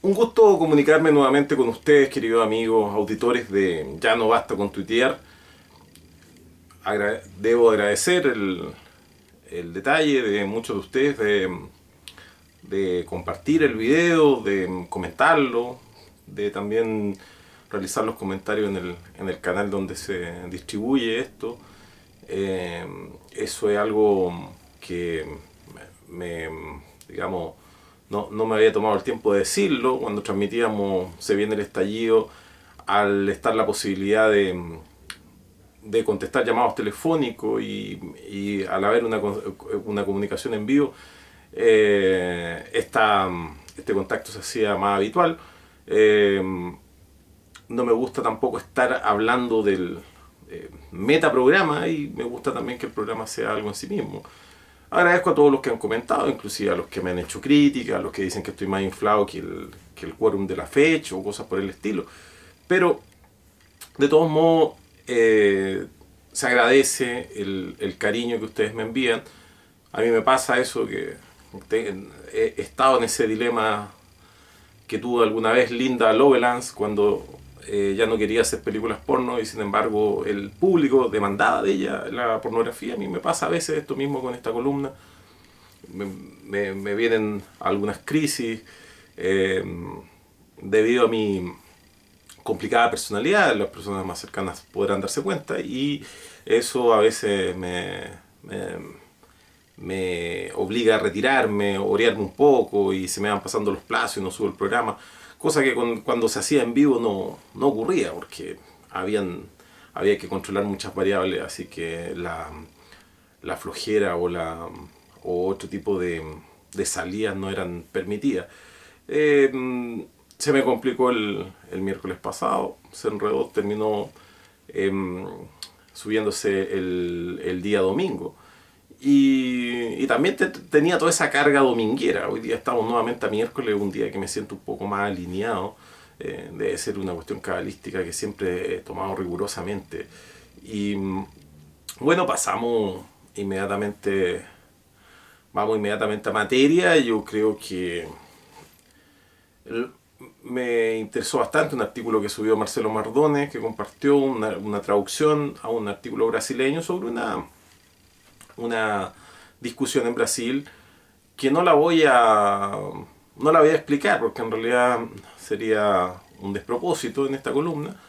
Un gusto comunicarme nuevamente con ustedes, queridos amigos, auditores de Ya no basta con tuitear. Debo agradecer el detalle de muchos de ustedes de compartir el video, de comentarlo, de también realizar los comentarios en el canal donde se distribuye esto. Eso es algo que digamos, no me había tomado el tiempo de decirlo. Cuando transmitíamos Se viene el estallido, al estar la posibilidad de contestar llamados telefónicos y al haber una comunicación en vivo, este contacto se hacía más habitual. No me gusta tampoco estar hablando del metaprograma, y me gusta también que el programa sea algo en sí mismo. Agradezco a todos los que han comentado, inclusive a los que me han hecho críticas, a los que dicen que estoy más inflado que el quórum de la fecha o cosas por el estilo. Pero, de todos modos, se agradece el cariño que ustedes me envían. A mí me pasa eso, que he estado en ese dilema que tuvo alguna vez Linda Lovelace cuando ya no quería hacer películas porno, y sin embargo el público demandaba de ella la pornografía. A mí me pasa a veces esto mismo con esta columna. Me vienen algunas crisis debido a mi complicada personalidad. Las personas más cercanas podrán darse cuenta, y eso a veces me obliga a retirarme, orearme un poco, y se me van pasando los plazos y no subo el programa. Cosa que cuando se hacía en vivo no ocurría, porque había que controlar muchas variables, así que la flojera o otro tipo de salidas no eran permitidas. Se me complicó el miércoles pasado, se enredó, terminó subiéndose el día domingo. Y también tenía toda esa carga dominguera. Hoy día estamos nuevamente a miércoles, un día que me siento un poco más alineado. Debe ser una cuestión cabalística que siempre he tomado rigurosamente. Y bueno, vamos inmediatamente a materia. Yo creo que me interesó bastante un artículo que subió Marcelo Mardones, que compartió una traducción a un artículo brasileño sobre una discusión en Brasil, que no la voy a explicar, porque en realidad sería un despropósito en esta columna.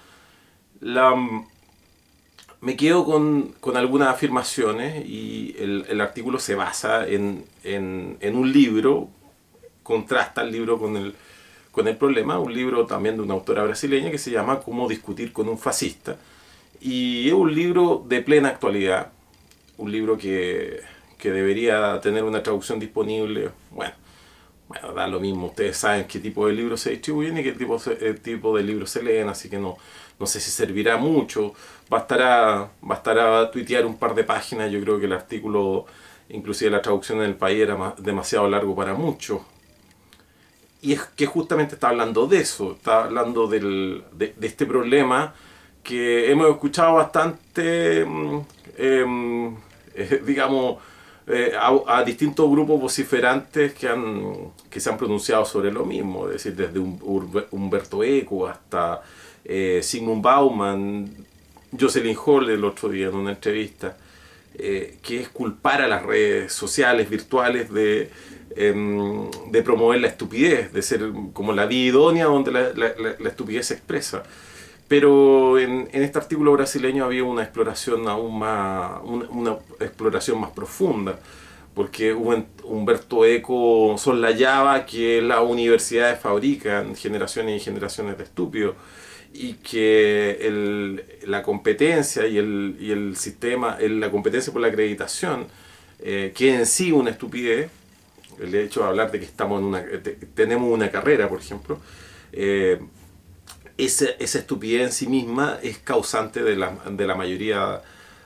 Me quedo con algunas afirmaciones, y el artículo se basa en un libro, contrasta el libro con el problema, un libro también de una autora brasileña que se llama Cómo discutir con un fascista, y es un libro de plena actualidad, un libro que debería tener una traducción disponible. Bueno, da lo mismo, ustedes saben qué tipo de libros se distribuyen y qué tipo de libros se leen, así que no sé si servirá mucho. Bastará tuitear un par de páginas. Yo creo que el artículo, inclusive la traducción en el país, era demasiado largo para muchos. Y es que justamente está hablando de eso, está hablando de este problema que hemos escuchado bastante, digamos, a distintos grupos vociferantes que se han pronunciado sobre lo mismo. Es decir, desde Humberto Eco hasta Zygmunt Bauman, Jocelyn Hall el otro día en una entrevista, que es culpar a las redes sociales virtuales de promover la estupidez, de ser como la vía idónea donde la estupidez se expresa. Pero en este artículo brasileño había una exploración una exploración más profunda, porque Humberto Eco soslayaba que las universidades fabrican generaciones y generaciones de estúpidos, y que la competencia y el sistema, la competencia por la acreditación, que en sí una estupidez. El hecho de hablar de que tenemos una carrera, por ejemplo, esa estupidez en sí misma es causante de la mayoría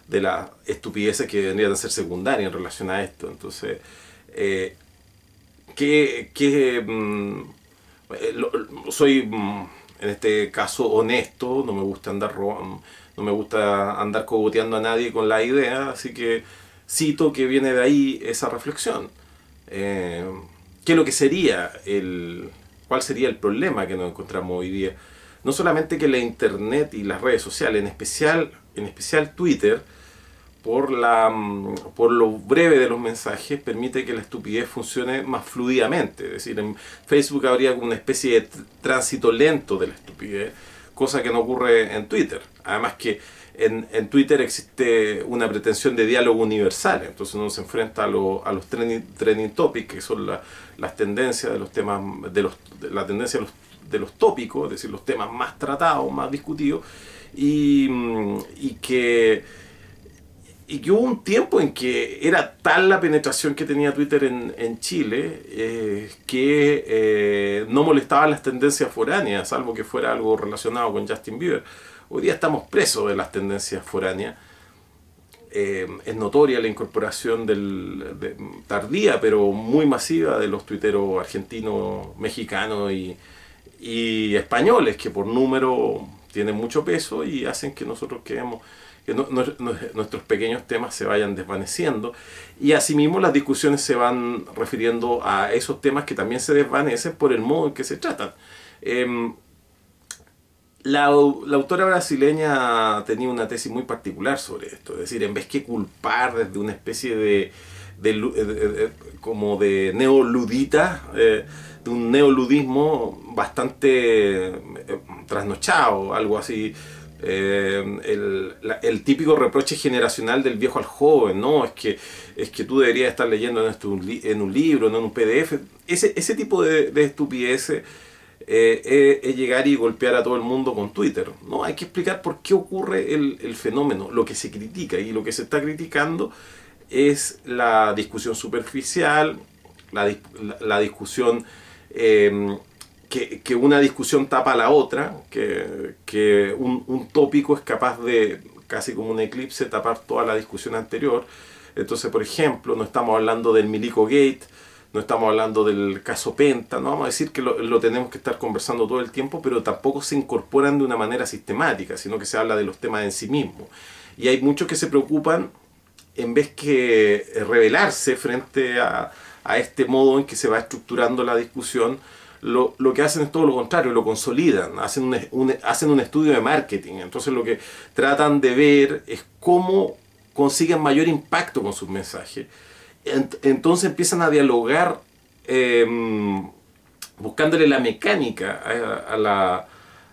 de las estupideces que vendrían a ser secundarias en relación a esto. Entonces, soy en este caso honesto, no me gusta andar cogoteando a nadie con la idea, así que cito que viene de ahí esa reflexión. ¿Qué es lo que sería cuál sería el problema que nos encontramos hoy día. No solamente que la internet y las redes sociales, en especial Twitter, por lo breve de los mensajes, permite que la estupidez funcione más fluidamente. Es decir, en Facebook habría una especie de tránsito lento de la estupidez, cosa que no ocurre en Twitter. Además que en Twitter existe una pretensión de diálogo universal, entonces uno se enfrenta a los trending topics, que son las tendencias de los temas, la tendencia de los tópicos, es decir, los temas más tratados, más discutidos, y que hubo un tiempo en que era tal la penetración que tenía Twitter en Chile que no molestaban las tendencias foráneas, salvo que fuera algo relacionado con Justin Bieber. Hoy día estamos presos de las tendencias foráneas. Es notoria la incorporación tardía, pero muy masiva, de los tuiteros argentinos, mexicanos y españoles, que por número tienen mucho peso y hacen que nosotros quedemos, que nuestros pequeños temas se vayan desvaneciendo, y asimismo las discusiones se van refiriendo a esos temas que también se desvanecen por el modo en que se tratan. La autora brasileña tenía una tesis muy particular sobre esto, es decir, en vez que culpar desde una especie como de neoludita, de un neoludismo bastante trasnochado, algo así, el típico reproche generacional del viejo al joven, ¿no? Es que tú deberías estar leyendo en un libro, no en un PDF. Ese tipo de estupideces es llegar y golpear a todo el mundo con Twitter. No, hay que explicar por qué ocurre el fenómeno, lo que se critica, y lo que se está criticando es la discusión superficial, la discusión que una discusión tapa a la otra, que un tópico es capaz de, casi como un eclipse, tapar toda la discusión anterior. Entonces, por ejemplo, no estamos hablando del Milico Gate, no estamos hablando del caso Penta, no vamos a decir que lo tenemos que estar conversando todo el tiempo, pero tampoco se incorporan de una manera sistemática, sino que se habla de los temas en sí mismos. Y hay muchos que se preocupan, en vez que rebelarse frente a este modo en que se va estructurando la discusión, lo que hacen es todo lo contrario, lo consolidan, hacen un estudio de marketing. Entonces lo que tratan de ver es cómo consiguen mayor impacto con sus mensajes. Entonces empiezan a dialogar buscándole la mecánica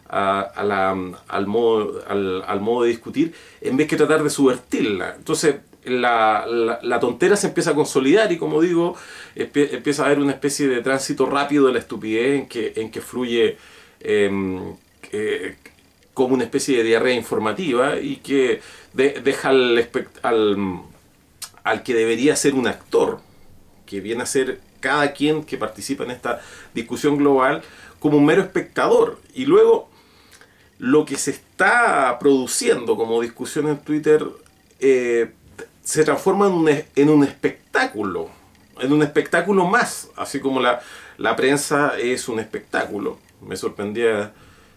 al modo de discutir, en vez que tratar de subvertirla. Entonces la tontera se empieza a consolidar y, como digo, empieza a haber una especie de tránsito rápido de la estupidez en que fluye como una especie de diarrea informativa, y que deja al que debería ser un actor, que viene a ser cada quien que participa en esta discusión global, como un mero espectador. Y luego lo que se está produciendo como discusión en Twitter se transforma en un espectáculo más, así como la prensa es un espectáculo. Me sorprendía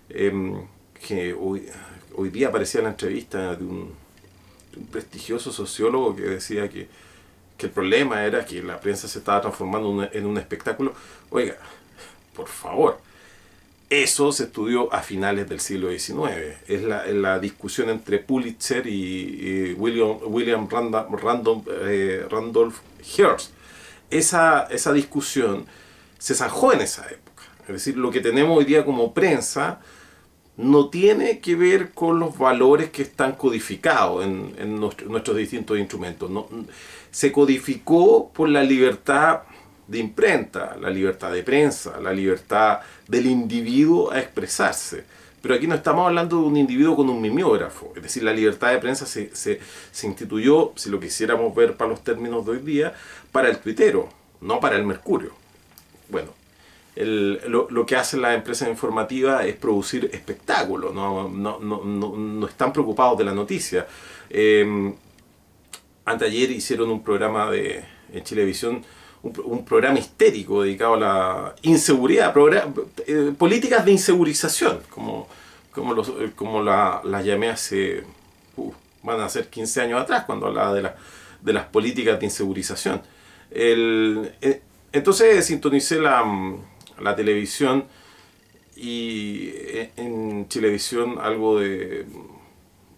que hoy día aparecía la entrevista de un prestigioso sociólogo que decía que el problema era que la prensa se estaba transformando en un espectáculo. Oiga, por favor, eso se estudió a finales del siglo XIX. Es la discusión entre Pulitzer y William Randolph Hearst. Esa discusión se zanjó en esa época. Es decir, lo que tenemos hoy día como prensa no tiene que ver con los valores que están codificados en nuestros distintos instrumentos. No, se codificó por la libertad de imprenta, la libertad de prensa, la libertad del individuo a expresarse. Pero aquí no estamos hablando de un individuo con un mimeógrafo. Es decir, la libertad de prensa se instituyó, si lo quisiéramos ver para los términos de hoy día, para el tuitero, no para el Mercurio. Bueno, lo que hacen las empresas informativas es producir espectáculos, no están preocupados de la noticia. Anteayer hicieron un programa en Chilevisión, un programa histérico dedicado a la inseguridad, políticas de insegurización, como las llamé hace, van a ser 15 años atrás, cuando hablaba de las políticas de insegurización. Entonces sintonicé la televisión, y en Chilevisión algo de,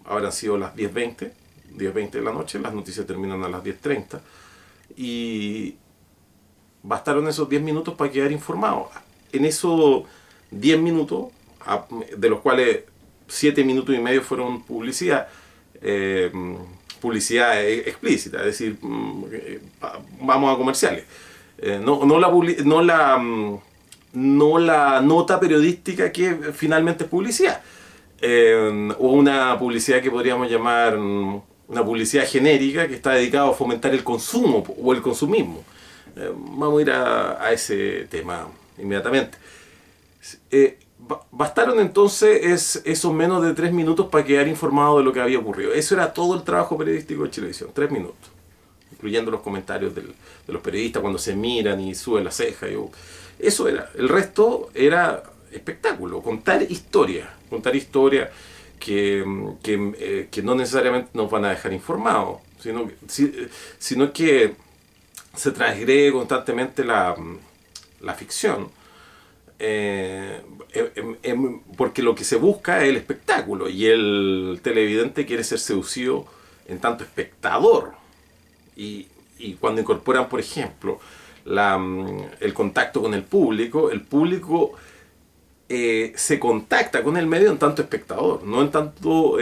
habrán sido las 10:20 de la noche, las noticias terminan a las 10:30, y bastaron esos 10 minutos para quedar informado. En esos 10 minutos, de los cuales 7 minutos y medio fueron publicidad, publicidad explícita, es decir, vamos a comerciales. No la nota periodística que finalmente es publicidad, o una publicidad que podríamos llamar una publicidad genérica que está dedicada a fomentar el consumo o el consumismo. Vamos a ir a ese tema inmediatamente. Bastaron entonces esos menos de 3 minutos para quedar informado de lo que había ocurrido. Eso era todo el trabajo periodístico de Chilevisión, 3 minutos, incluyendo los comentarios de los periodistas cuando se miran y suben la ceja. Eso era. El resto era espectáculo, contar historias que no necesariamente nos van a dejar informados, sino que se transgrede constantemente la ficción, porque lo que se busca es el espectáculo, y el televidente quiere ser seducido en tanto espectador. Y cuando incorporan, por ejemplo, el contacto con el público se contacta con el medio en tanto espectador, no en tanto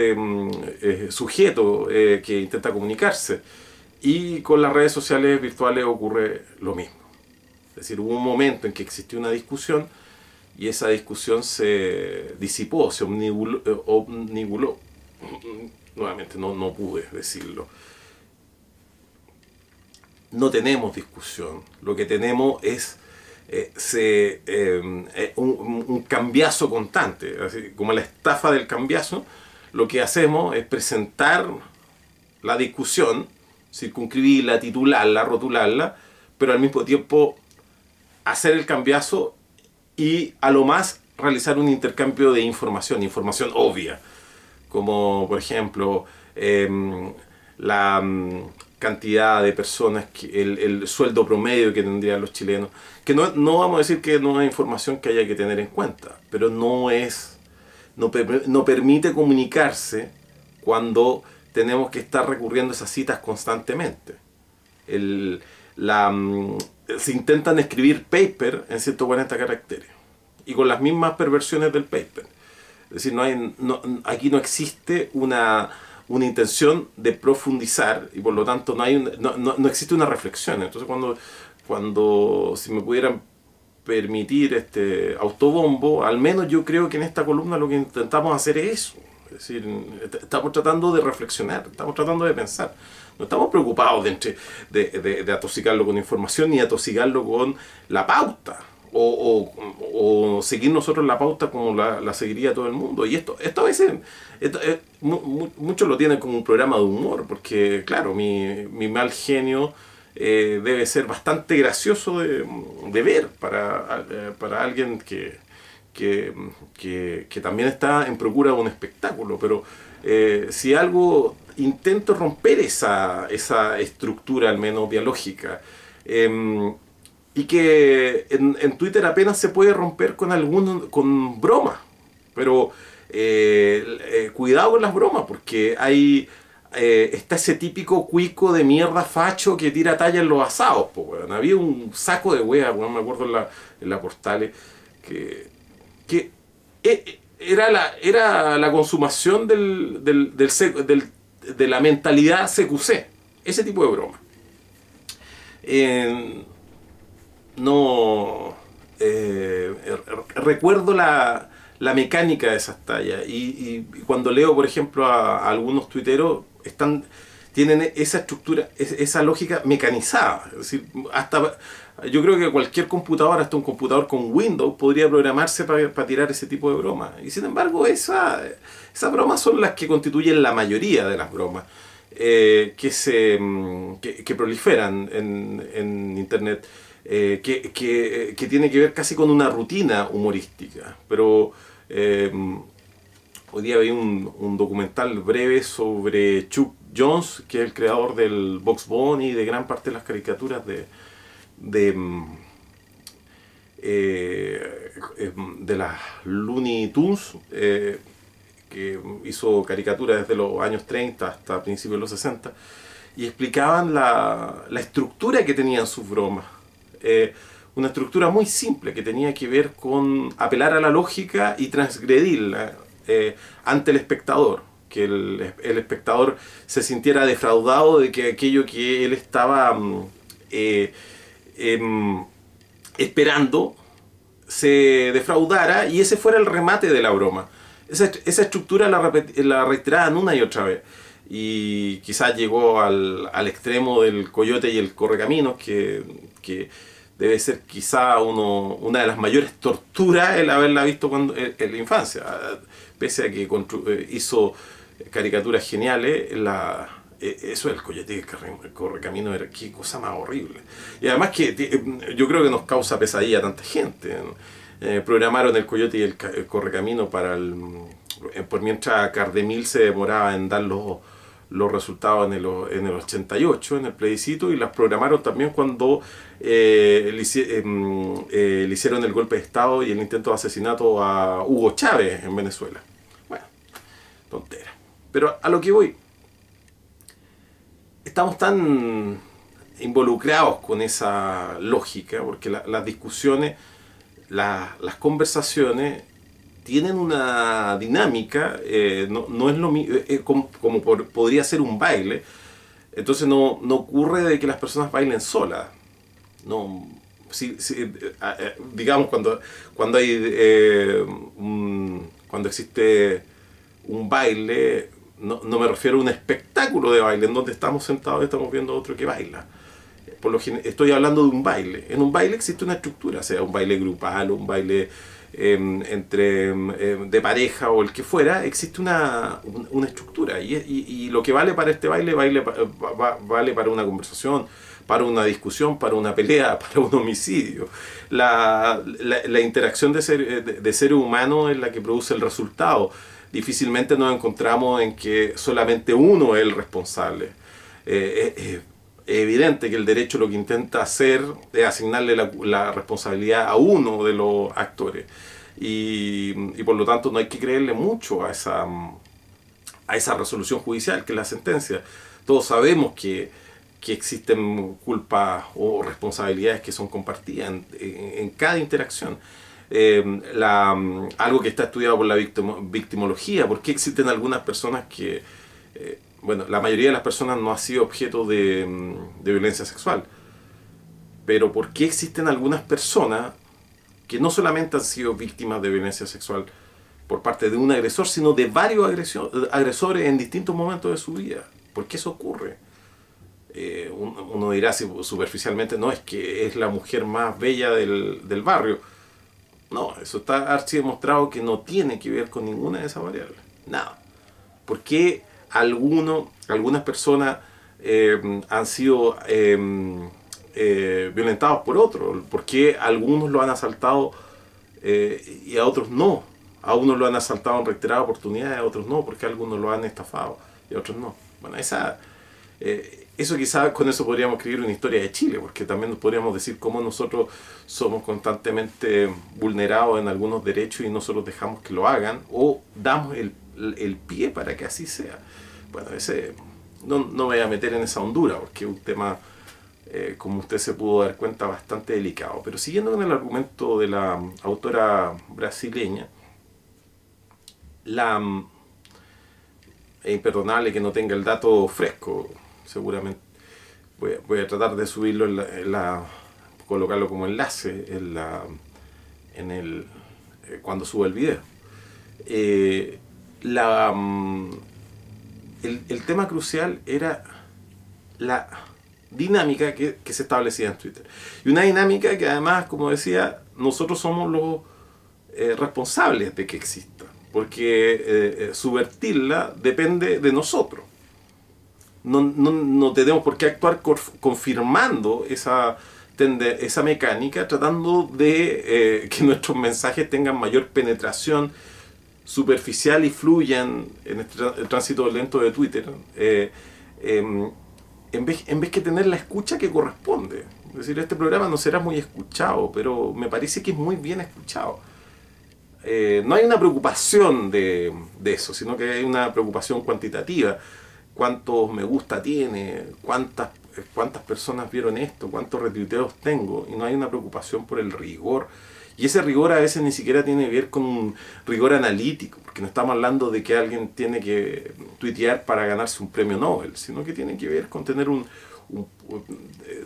sujeto que intenta comunicarse. Y con las redes sociales virtuales ocurre lo mismo. Es decir, hubo un momento en que existió una discusión y esa discusión se disipó, se omnibuló. Nuevamente, no pude decirlo. No tenemos discusión, lo que tenemos es un cambiazo constante, así como la estafa del cambiazo. Lo que hacemos es presentar la discusión, circunscribirla, titularla, rotularla, pero al mismo tiempo hacer el cambiazo y a lo más realizar un intercambio de información obvia, como por ejemplo la cantidad de personas, el sueldo promedio que tendrían los chilenos, que no vamos a decir que no es información que haya que tener en cuenta, pero no permite comunicarse cuando tenemos que estar recurriendo a esas citas constantemente. Se intentan escribir paper en 140 caracteres y con las mismas perversiones del paper. Es decir, aquí no existe una intención de profundizar, y por lo tanto no existe una reflexión. Entonces cuando si me pudieran permitir este autobombo, al menos yo creo que en esta columna lo que intentamos hacer es eso. Es decir, estamos tratando de reflexionar, estamos tratando de pensar. No estamos preocupados de atosigarlo con información ni atosigarlo con la pauta, o seguir nosotros la pauta como la seguiría todo el mundo. Y esto a veces muchos lo tienen como un programa de humor, porque claro, mi mal genio debe ser bastante gracioso de ver para alguien que también está en procura de un espectáculo. Pero si algo intento romper esa estructura, al menos dialógica, y que en Twitter apenas se puede romper con bromas, pero cuidado con las bromas, porque está ese típico cuico de mierda facho que tira talla en los asados, po, weón. Había un saco de wea, weón, me acuerdo en la Portales, que era la consumación de la mentalidad CQC, ese tipo de broma. Recuerdo la mecánica de esas tallas, y cuando leo, por ejemplo, a algunos tuiteros, tienen esa estructura, esa lógica mecanizada. Es decir, yo creo que cualquier computador, hasta un computador con Windows, podría programarse para tirar ese tipo de bromas. Y sin embargo, esas bromas son las que constituyen la mayoría de las bromas que proliferan en Internet, que tiene que ver casi con una rutina humorística. Pero hoy día vi un documental breve sobre Chuck Jones, que es el creador del Bugs Bunny y de gran parte de las caricaturas de las Looney Tunes, que hizo caricaturas desde los años 30 hasta principios de los 60, y explicaban la estructura que tenían sus bromas. Una estructura muy simple que tenía que ver con apelar a la lógica y transgredirla ante el espectador. Que el espectador se sintiera defraudado de que aquello que él estaba esperando se defraudara, y ese fuera el remate de la broma. Esa estructura la reiteraban una y otra vez. Y quizás llegó al extremo del Coyote y el Correcaminos, que debe ser quizá una de las mayores torturas el haberla visto en la infancia. Pese a que hizo caricaturas geniales, eso del Coyote y el Correcaminos era qué cosa más horrible. Y además que yo creo que nos causa pesadilla a tanta gente. Programaron el Coyote y el Correcaminos por mientras Cardemil se demoraba en dar los resultados en el 88, en el plebiscito, y las programaron también cuando le hicieron el golpe de Estado y el intento de asesinato a Hugo Chávez en Venezuela. Bueno, tontera. Pero a lo que voy, estamos tan involucrados con esa lógica, porque las discusiones, las conversaciones tienen una dinámica, no es lo mismo, como podría ser un baile. Entonces no ocurre de que las personas bailen solas. No, digamos cuando existe un baile, no me refiero a un espectáculo de baile en donde estamos sentados y estamos viendo a otro que baila. Estoy hablando de un baile. En un baile existe una estructura, sea un baile grupal o un baile de pareja o el que fuera, existe una estructura, y lo que vale para este baile vale para una conversación, para una discusión, para una pelea, para un homicidio. La interacción de ser humano es la que produce el resultado. Difícilmente nos encontramos en que solamente uno es el responsable. Es evidente que el derecho lo que intenta hacer es asignarle la responsabilidad a uno de los actores, y por lo tanto no hay que creerle mucho a esa resolución judicial, que es la sentencia. Todos sabemos que existen culpas o responsabilidades que son compartidas en cada interacción. Algo que está estudiado por la victimología. ¿Por qué existen algunas personas que... bueno, la mayoría de las personas no ha sido objeto de violencia sexual, pero ¿por qué existen algunas personas que no solamente han sido víctimas de violencia sexual por parte de un agresor, sino de varios agresores en distintos momentos de su vida? ¿Por qué eso ocurre? Uno dirá superficialmente, no, es que es la mujer más bella del barrio. No, eso está archi demostrado que no tiene que ver con ninguna de esas variables. Nada. ¿Por qué algunas personas han sido violentados por otros? ¿Por qué algunos lo han asaltado y a otros no? A unos lo han asaltado en reiteradas oportunidades, a otros no. ¿Por qué algunos lo han estafado y a otros no? Bueno, eso quizás con eso podríamos escribir una historia de Chile, porque también podríamos decir cómo nosotros somos constantemente vulnerados en algunos derechos y nosotros dejamos que lo hagan, o damos el pie para que así sea. Bueno, no me voy a meter en esa hondura, porque es un tema, como usted se pudo dar cuenta, bastante delicado. Pero siguiendo con el argumento de la autora brasileña, es imperdonable que no tenga el dato fresco. Seguramente voy a tratar de subirlo colocarlo como enlace cuando suba el video. El tema crucial era la dinámica que se establecía en Twitter, y una dinámica que además, como decía, nosotros somos los responsables de que exista, porque subvertirla depende de nosotros. No tenemos por qué actuar confirmando esa mecánica, tratando de que nuestros mensajes tengan mayor penetración superficial y fluyan en el tránsito lento de Twitter, en vez que tener la escucha que corresponde. Es decir, este programa no será muy escuchado, pero me parece que es muy bien escuchado. No hay una preocupación de eso, sino que hay una preocupación cuantitativa. ¿Cuántos me gusta tiene? ¿Cuántas personas vieron esto? ¿Cuántos retuiteos tengo? Y no hay una preocupación por el rigor. Y ese rigor a veces ni siquiera tiene que ver con un rigor analítico, porque no estamos hablando de que alguien tiene que tuitear para ganarse un premio Nobel, sino que tiene que ver con tener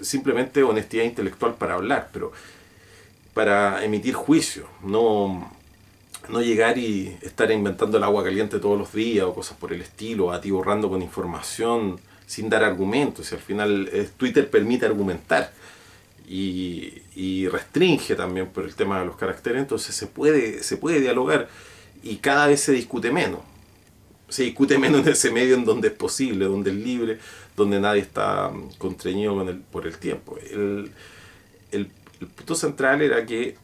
simplemente honestidad intelectual para hablar, pero para emitir juicio, no llegar y estar inventando el agua caliente todos los días o cosas por el estilo, atiborrando con información sin dar argumentos. Y al final Twitter permite argumentar y restringe también por el tema de los caracteres, entonces se puede dialogar y cada vez se discute menos. Se discute menos en ese medio en donde es posible, donde es libre, donde nadie está constreñido por el tiempo. El punto central era que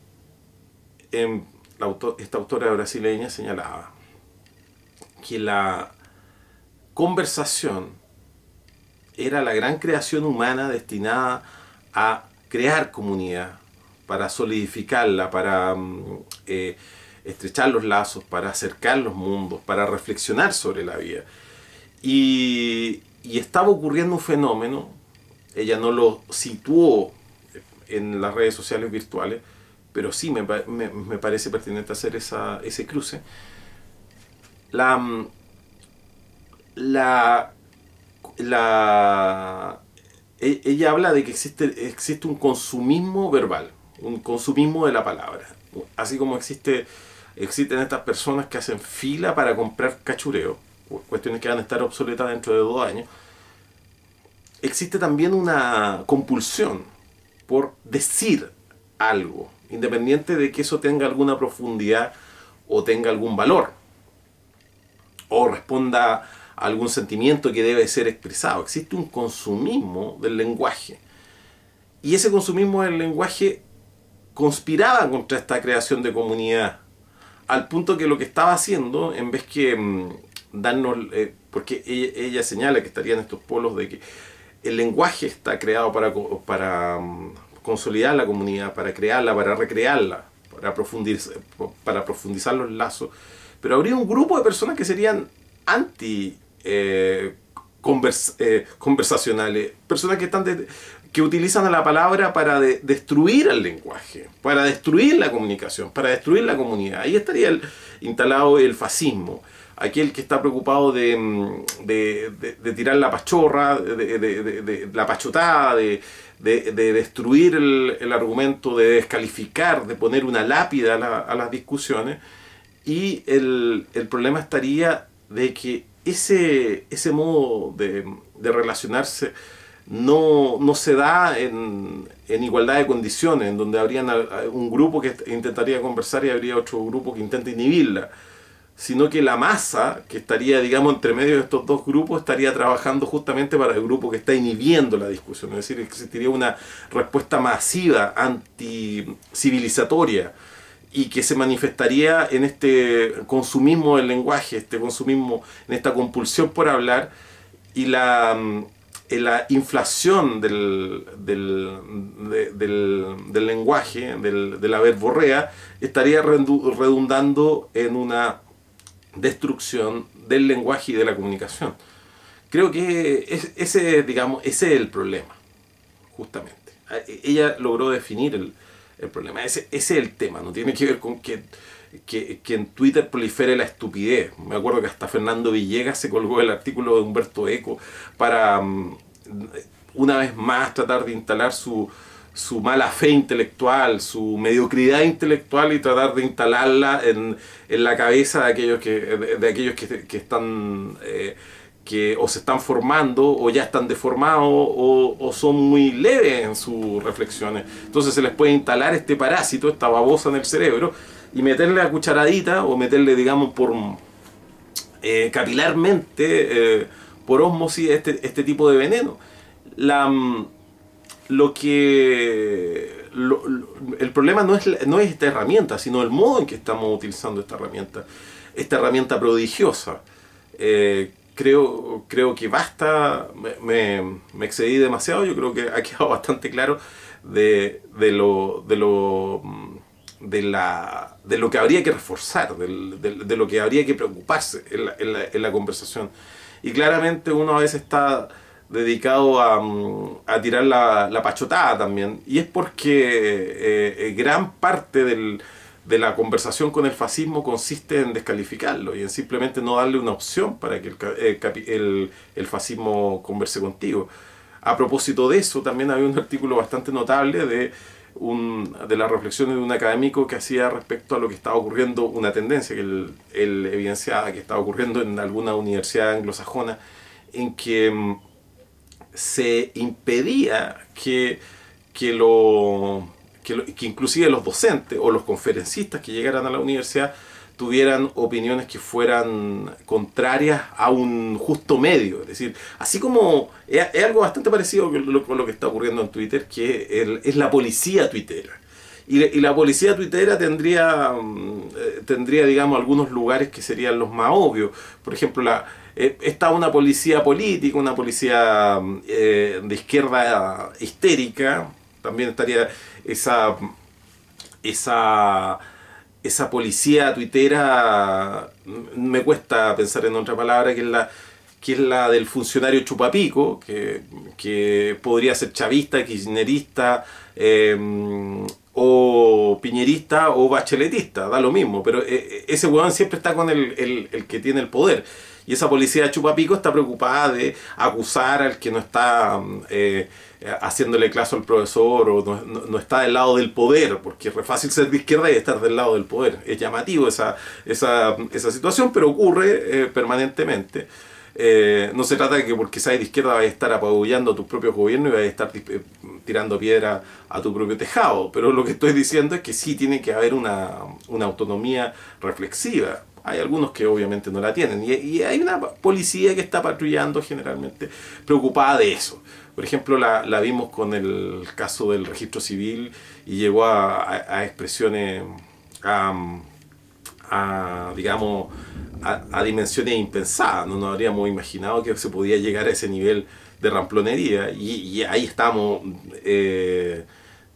esta autora brasileña señalaba que la conversación era la gran creación humana destinada a crear comunidad, para solidificarla, para estrechar los lazos, para acercar los mundos, para reflexionar sobre la vida. Y estaba ocurriendo un fenómeno, ella no lo situó en las redes sociales virtuales, pero sí me parece pertinente hacer ese cruce. Ella habla de que existe un consumismo verbal, un consumismo de la palabra. Así como existen estas personas que hacen fila para comprar cachureo, cuestiones que van a estar obsoletas dentro de 2 años, existe también una compulsión por decir algo, independiente de que eso tenga alguna profundidad o tenga algún valor, o responda a algún sentimiento que debe ser expresado. Existe un consumismo del lenguaje. Y ese consumismo del lenguaje conspiraba contra esta creación de comunidad, al punto que lo que estaba haciendo, en vez que darnos... porque ella señala que estaría en estos polos de que el lenguaje está creado para consolidar la comunidad, para crearla, para recrearla, para profundizar los lazos, pero habría un grupo de personas que serían conversacionales, personas que utilizan la palabra para destruir el lenguaje, para destruir la comunicación, para destruir la comunidad. Ahí estaría instalado el fascismo, aquel que está preocupado de tirar la pachorra, de la pachotada, de destruir el argumento, de descalificar, de poner una lápida a las discusiones. Y el problema estaría de que ese modo de relacionarse no se da en igualdad de condiciones, en donde habría un grupo que intentaría conversar y habría otro grupo que intenta inhibirla, sino que la masa que estaría, digamos, entre medio de estos dos grupos estaría trabajando justamente para el grupo que está inhibiendo la discusión. Es decir, existiría una respuesta masiva, anticivilizatoria, y que se manifestaría en este consumismo del lenguaje, este consumismo, en esta compulsión por hablar, y la inflación del lenguaje, de la verborrea, estaría redundando en una destrucción del lenguaje y de la comunicación. Creo que ese es el problema, justamente. Ella logró definir el problema. Ese es el tema, no tiene que ver con que en Twitter prolifere la estupidez. Me acuerdo que hasta Fernando Villegas se colgó el artículo de Humberto Eco para, una vez más, tratar de instalar su mala fe intelectual, su mediocridad intelectual, y tratar de instalarla en la cabeza de aquellos que están... que o se están formando o ya están deformados o son muy leves en sus reflexiones. Entonces se les puede instalar este parásito, esta babosa en el cerebro, y meterle a cucharadita o meterle, digamos, capilarmente, por ósmosis, este tipo de veneno. El problema no es esta herramienta, sino el modo en que estamos utilizando esta herramienta prodigiosa. Creo que basta, me excedí demasiado. Yo creo que ha quedado bastante claro de lo que habría que reforzar, de lo que habría que preocuparse en la conversación. Y claramente uno a veces está dedicado a tirar la pachotada también, y es porque gran parte de la conversación con el fascismo consiste en descalificarlo y en simplemente no darle una opción para que el fascismo converse contigo. A propósito de eso, también había un artículo bastante notable de las reflexiones de un académico que hacía respecto a lo que estaba ocurriendo, una tendencia que él evidenciaba que estaba ocurriendo en alguna universidad anglosajona, en que se impedía que inclusive los docentes o los conferencistas que llegaran a la universidad tuvieran opiniones que fueran contrarias a un justo medio. Es decir, así como es algo bastante parecido con lo que está ocurriendo en Twitter, que es la policía tuitera. Y la policía tuitera tendría, digamos, algunos lugares que serían los más obvios. Por ejemplo, está una policía política, una policía de izquierda histérica. También estaría esa policía tuitera, me cuesta pensar en otra palabra, que es la del funcionario chupapico, que podría ser chavista, kirchnerista, o piñerista o bacheletista, da lo mismo, pero ese huevón siempre está con el que tiene el poder. Y esa policía chupapico está preocupada de acusar al que no está haciéndole caso al profesor, o no está del lado del poder, porque es re fácil ser de izquierda y estar del lado del poder. Es llamativo esa situación, pero ocurre permanentemente. No se trata de que porque seas de izquierda vayas a estar apabullando a tus propios gobiernos y vayas a estar tirando piedra a tu propio tejado, pero lo que estoy diciendo es que sí tiene que haber una autonomía reflexiva. Hay algunos que obviamente no la tienen, y hay una policía que está patrullando generalmente preocupada de eso. Por ejemplo, la vimos con el caso del registro civil y llegó a expresiones, digamos, a dimensiones impensadas. No nos habríamos imaginado que se podía llegar a ese nivel de ramplonería, y ahí estamos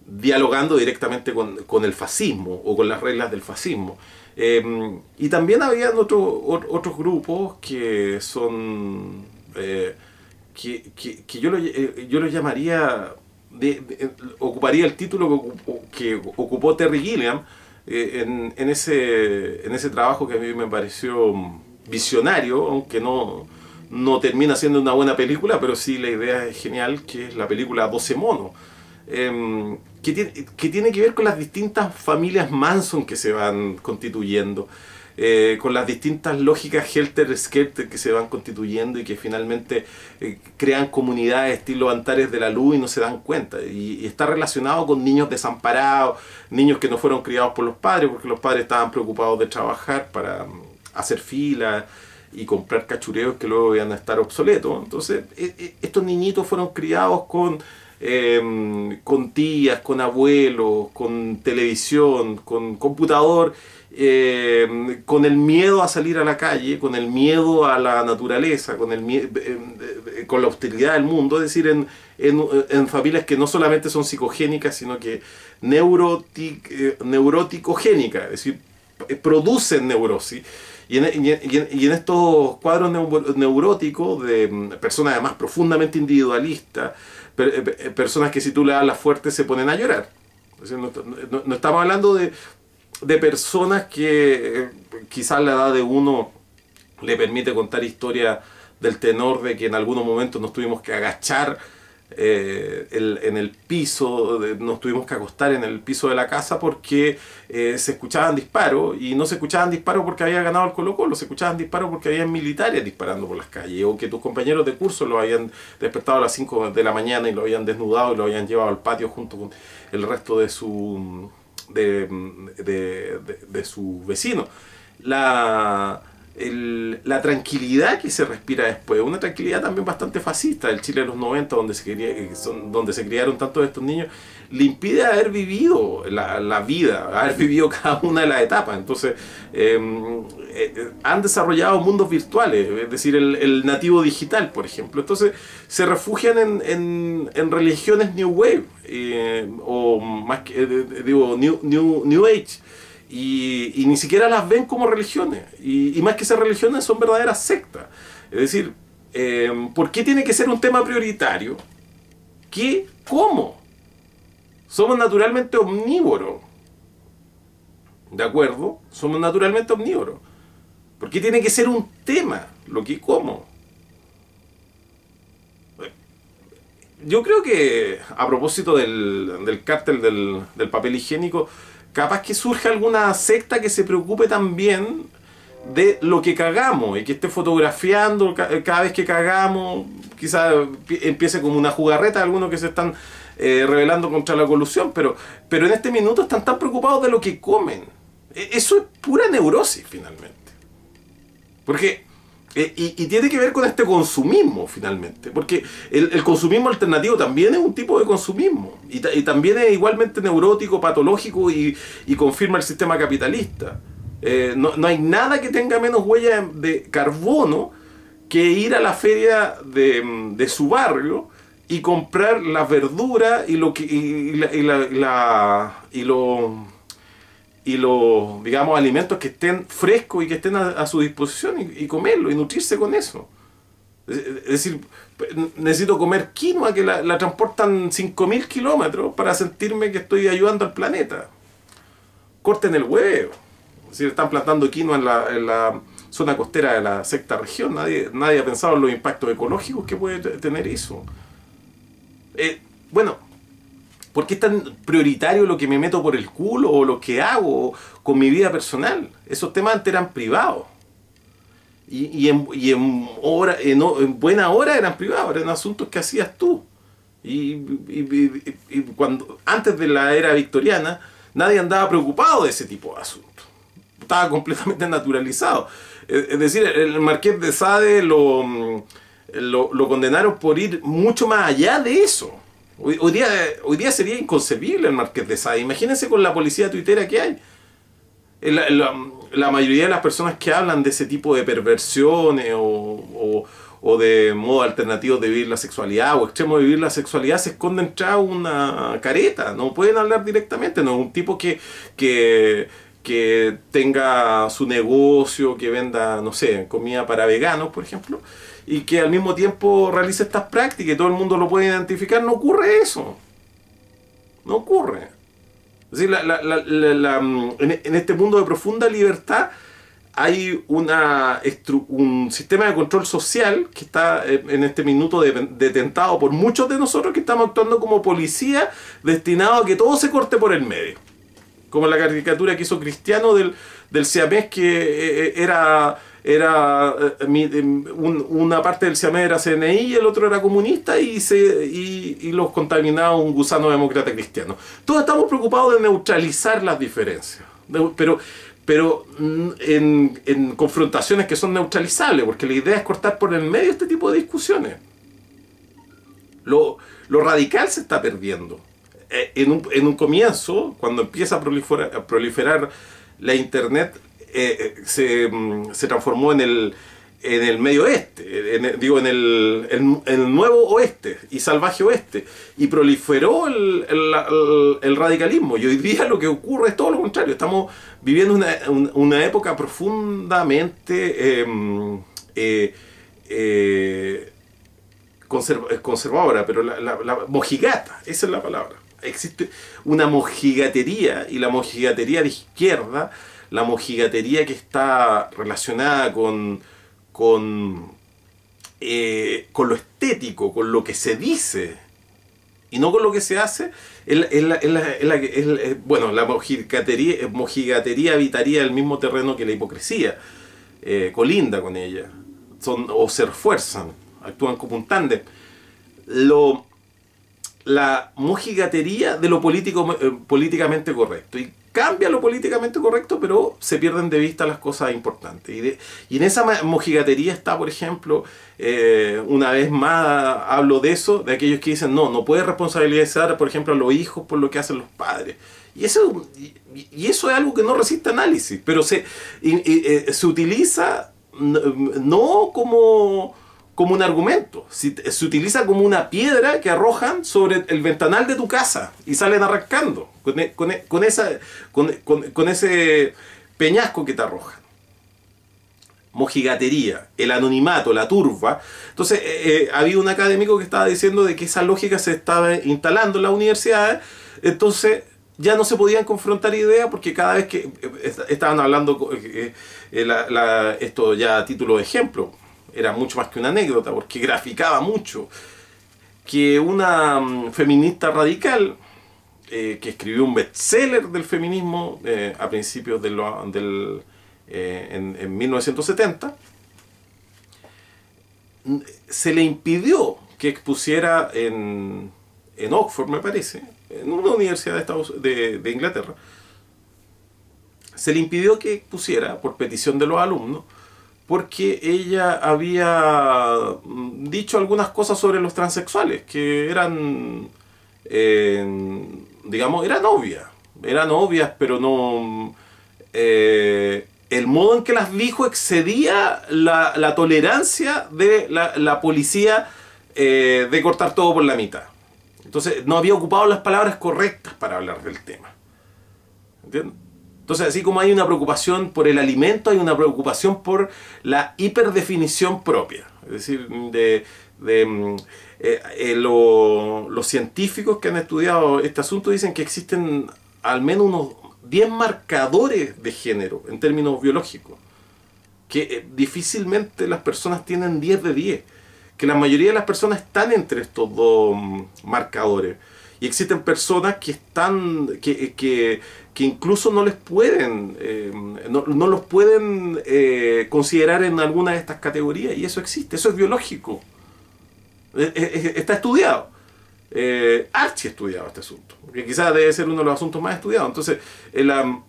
dialogando directamente con el fascismo o con las reglas del fascismo. Y también habían otros grupos que son que yo lo llamaría, ocuparía el título que ocupó Terry Gilliam en ese trabajo que a mí me pareció visionario, aunque no termina siendo una buena película, pero sí la idea es genial, que es la película 12 monos, que tiene que ver con las distintas familias Manson que se van constituyendo, con las distintas lógicas helter-skelter que se van constituyendo y que finalmente crean comunidades estilo Antares de la Luz y no se dan cuenta. Y está relacionado con niños desamparados, niños que no fueron criados por los padres porque los padres estaban preocupados de trabajar para hacer filas y comprar cachureos que luego iban a estar obsoletos. Entonces, estos niñitos fueron criados con tías, con abuelos, con televisión, con computador, con el miedo a salir a la calle, con el miedo a la naturaleza, con la hostilidad del mundo, es decir, en familias que no solamente son psicogénicas, sino que neuroticogénicas, es decir, producen neurosis. Y en estos cuadros neuróticos de personas además profundamente individualistas, personas que si tú le hablas fuerte se ponen a llorar. Es decir, no estamos hablando de personas que quizás la edad de uno le permite contar historias del tenor de que en algunos momentos nos tuvimos que agachar en el piso, nos tuvimos que acostar en el piso de la casa porque se escuchaban disparos, y no se escuchaban disparos porque había ganado el Colo-Colo, se escuchaban disparos porque había militares disparando por las calles, o que tus compañeros de curso lo habían despertado a las 5 de la mañana y lo habían desnudado y lo habían llevado al patio junto con el resto de su vecino. la tranquilidad que se respira después, una tranquilidad también bastante fascista del Chile de los 90, donde se criaron tantos de estos niños, le impide haber vivido la vida, haber vivido cada una de las etapas. Entonces, han desarrollado mundos virtuales, es decir, el nativo digital, por ejemplo. Entonces, se refugian en religiones New Wave, o más que, digo, New Age. Y ni siquiera las ven como religiones. Y más que ser religiones, son verdaderas sectas. Es decir, ¿por qué tiene que ser un tema prioritario? ¿Qué? ¿Cómo? Somos naturalmente omnívoros. ¿De acuerdo? Somos naturalmente omnívoros. ¿Por qué tiene que ser un tema? Lo que cómo. Yo creo que, a propósito del cártel del papel higiénico, capaz que surge alguna secta que se preocupe también de lo que cagamos y que esté fotografiando cada vez que cagamos. Quizás empiece como una jugarreta de algunos que se están rebelando contra la colusión, pero en este minuto están tan preocupados de lo que comen. Eso es pura neurosis, finalmente. Porque y tiene que ver con este consumismo, finalmente. Porque el consumismo alternativo también es un tipo de consumismo. Y también es igualmente neurótico, patológico y confirma el sistema capitalista. No hay nada que tenga menos huella de carbono que ir a la feria de su barrio y comprar las verduras y los, digamos, alimentos que estén frescos y que estén a su disposición y comerlo y nutrirse con eso. Es decir, necesito comer quinoa que la transportan 5.000 kilómetros para sentirme que estoy ayudando al planeta. Corten el huevo. Es decir, están plantando quinoa en la zona costera de la sexta región. Nadie ha pensado en los impactos ecológicos que puede tener eso. Bueno, ¿por qué es tan prioritario lo que me meto por el culo o lo que hago con mi vida personal? Esos temas antes eran privados. Y en buena hora eran privados, eran asuntos que hacías tú. Y cuando antes de la era victoriana, nadie andaba preocupado de ese tipo de asuntos. Estaba completamente naturalizado. Es decir, el Marqués de Sade lo condenaron por ir mucho más allá de eso. Hoy día sería inconcebible el Marqués de Sade. Imagínense con la policía tuitera que hay. La mayoría de las personas que hablan de ese tipo de perversiones o de modos alternativos de vivir la sexualidad o extremos de vivir la sexualidad se esconden tras una careta. No pueden hablar directamente. No es un tipo que tenga su negocio, que venda, no sé, comida para veganos, por ejemplo, y que al mismo tiempo realice estas prácticas y todo el mundo lo puede identificar. No ocurre eso. No ocurre. Es decir, en este mundo de profunda libertad hay un sistema de control social que está en este minuto detentado por muchos de nosotros que estamos actuando como policía destinado a que todo se corte por el medio. Como la caricatura que hizo Cristiano del siamés que una parte del siamés era CNI y el otro era comunista y los contaminaba un gusano demócrata cristiano. Todos estamos preocupados de neutralizar las diferencias, pero en confrontaciones que son neutralizables, porque la idea es cortar por el medio este tipo de discusiones. Lo radical se está perdiendo. En un comienzo, cuando empieza a proliferar la internet, se transformó en el medio oeste, en el nuevo oeste y salvaje oeste, y proliferó el radicalismo. Y hoy día lo que ocurre es todo lo contrario. Estamos viviendo una época profundamente conservadora, pero la mojigata, esa es la palabra. Existe una mojigatería, y la mojigatería de izquierda, la mojigatería que está relacionada con lo estético, con lo que se dice y no con lo que se hace, bueno, la mojigatería habitaría el mismo terreno que la hipocresía, colinda con ella, o se refuerzan, actúan como un tándem. la mojigatería de lo políticamente correcto. Y cambia lo políticamente correcto, pero se pierden de vista las cosas importantes. Y en esa mojigatería está, por ejemplo, una vez más hablo de eso, de aquellos que dicen, no puedes responsabilizar, por ejemplo, a los hijos por lo que hacen los padres. Y eso es algo que no resiste análisis, pero se utiliza no como un argumento, se utiliza como una piedra que arrojan sobre el ventanal de tu casa y salen arrancando con ese peñasco que te arrojan. Mojigatería, el anonimato, la turba. Entonces había un académico que estaba diciendo de que esa lógica se estaba instalando en las universidades. Entonces ya no se podían confrontar ideas porque cada vez que estaban hablando esto ya a título de ejemplo, era mucho más que una anécdota porque graficaba mucho que una feminista radical que escribió un bestseller del feminismo a principios en 1970, se le impidió que expusiera en Oxford, me parece, en una universidad de Inglaterra, se le impidió que expusiera por petición de los alumnos porque ella había dicho algunas cosas sobre los transexuales que eran, digamos, eran obvias, pero no... el modo en que las dijo excedía la tolerancia de la policía de cortar todo por la mitad. Entonces no había ocupado las palabras correctas para hablar del tema. ¿Entiendes? Entonces, así como hay una preocupación por el alimento, hay una preocupación por la hiperdefinición propia. Es decir, los científicos que han estudiado este asunto dicen que existen al menos unos 10 marcadores de género en términos biológicos, que difícilmente las personas tienen 10 de 10, que la mayoría de las personas están entre estos dos marcadores. Y existen personas que están que incluso no les pueden no los pueden considerar en alguna de estas categorías, y eso existe, eso es biológico, está estudiado, archi estudiado este asunto, que quizás debe ser uno de los asuntos más estudiados. Entonces la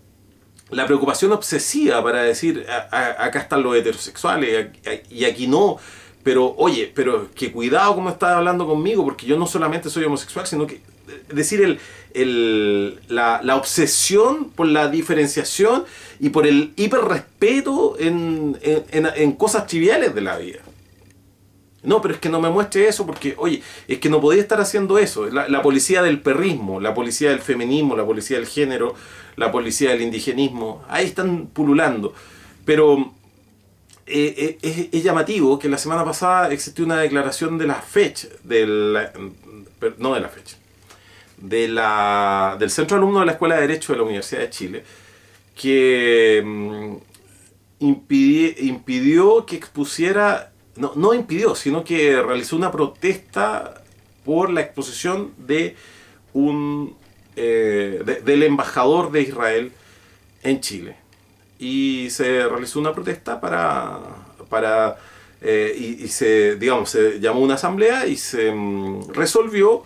preocupación obsesiva para decir acá están los heterosexuales y aquí no. Pero, oye, pero que cuidado como estás hablando conmigo, porque yo no solamente soy homosexual, sino que, decir, la obsesión por la diferenciación y por el hiperrespeto en cosas triviales de la vida. No, pero es que no me muestre eso porque, oye, es que no podía estar haciendo eso. La policía del perrismo, la policía del feminismo, la policía del género, la policía del indigenismo, ahí están pululando. Pero... es llamativo que la semana pasada existió una declaración de la FECH, del Centro Alumno de la Escuela de Derecho de la Universidad de Chile, que impidió que expusiera, no impidió, sino que realizó una protesta por la exposición de del embajador de Israel en Chile. Y se realizó una protesta se llamó una asamblea y se resolvió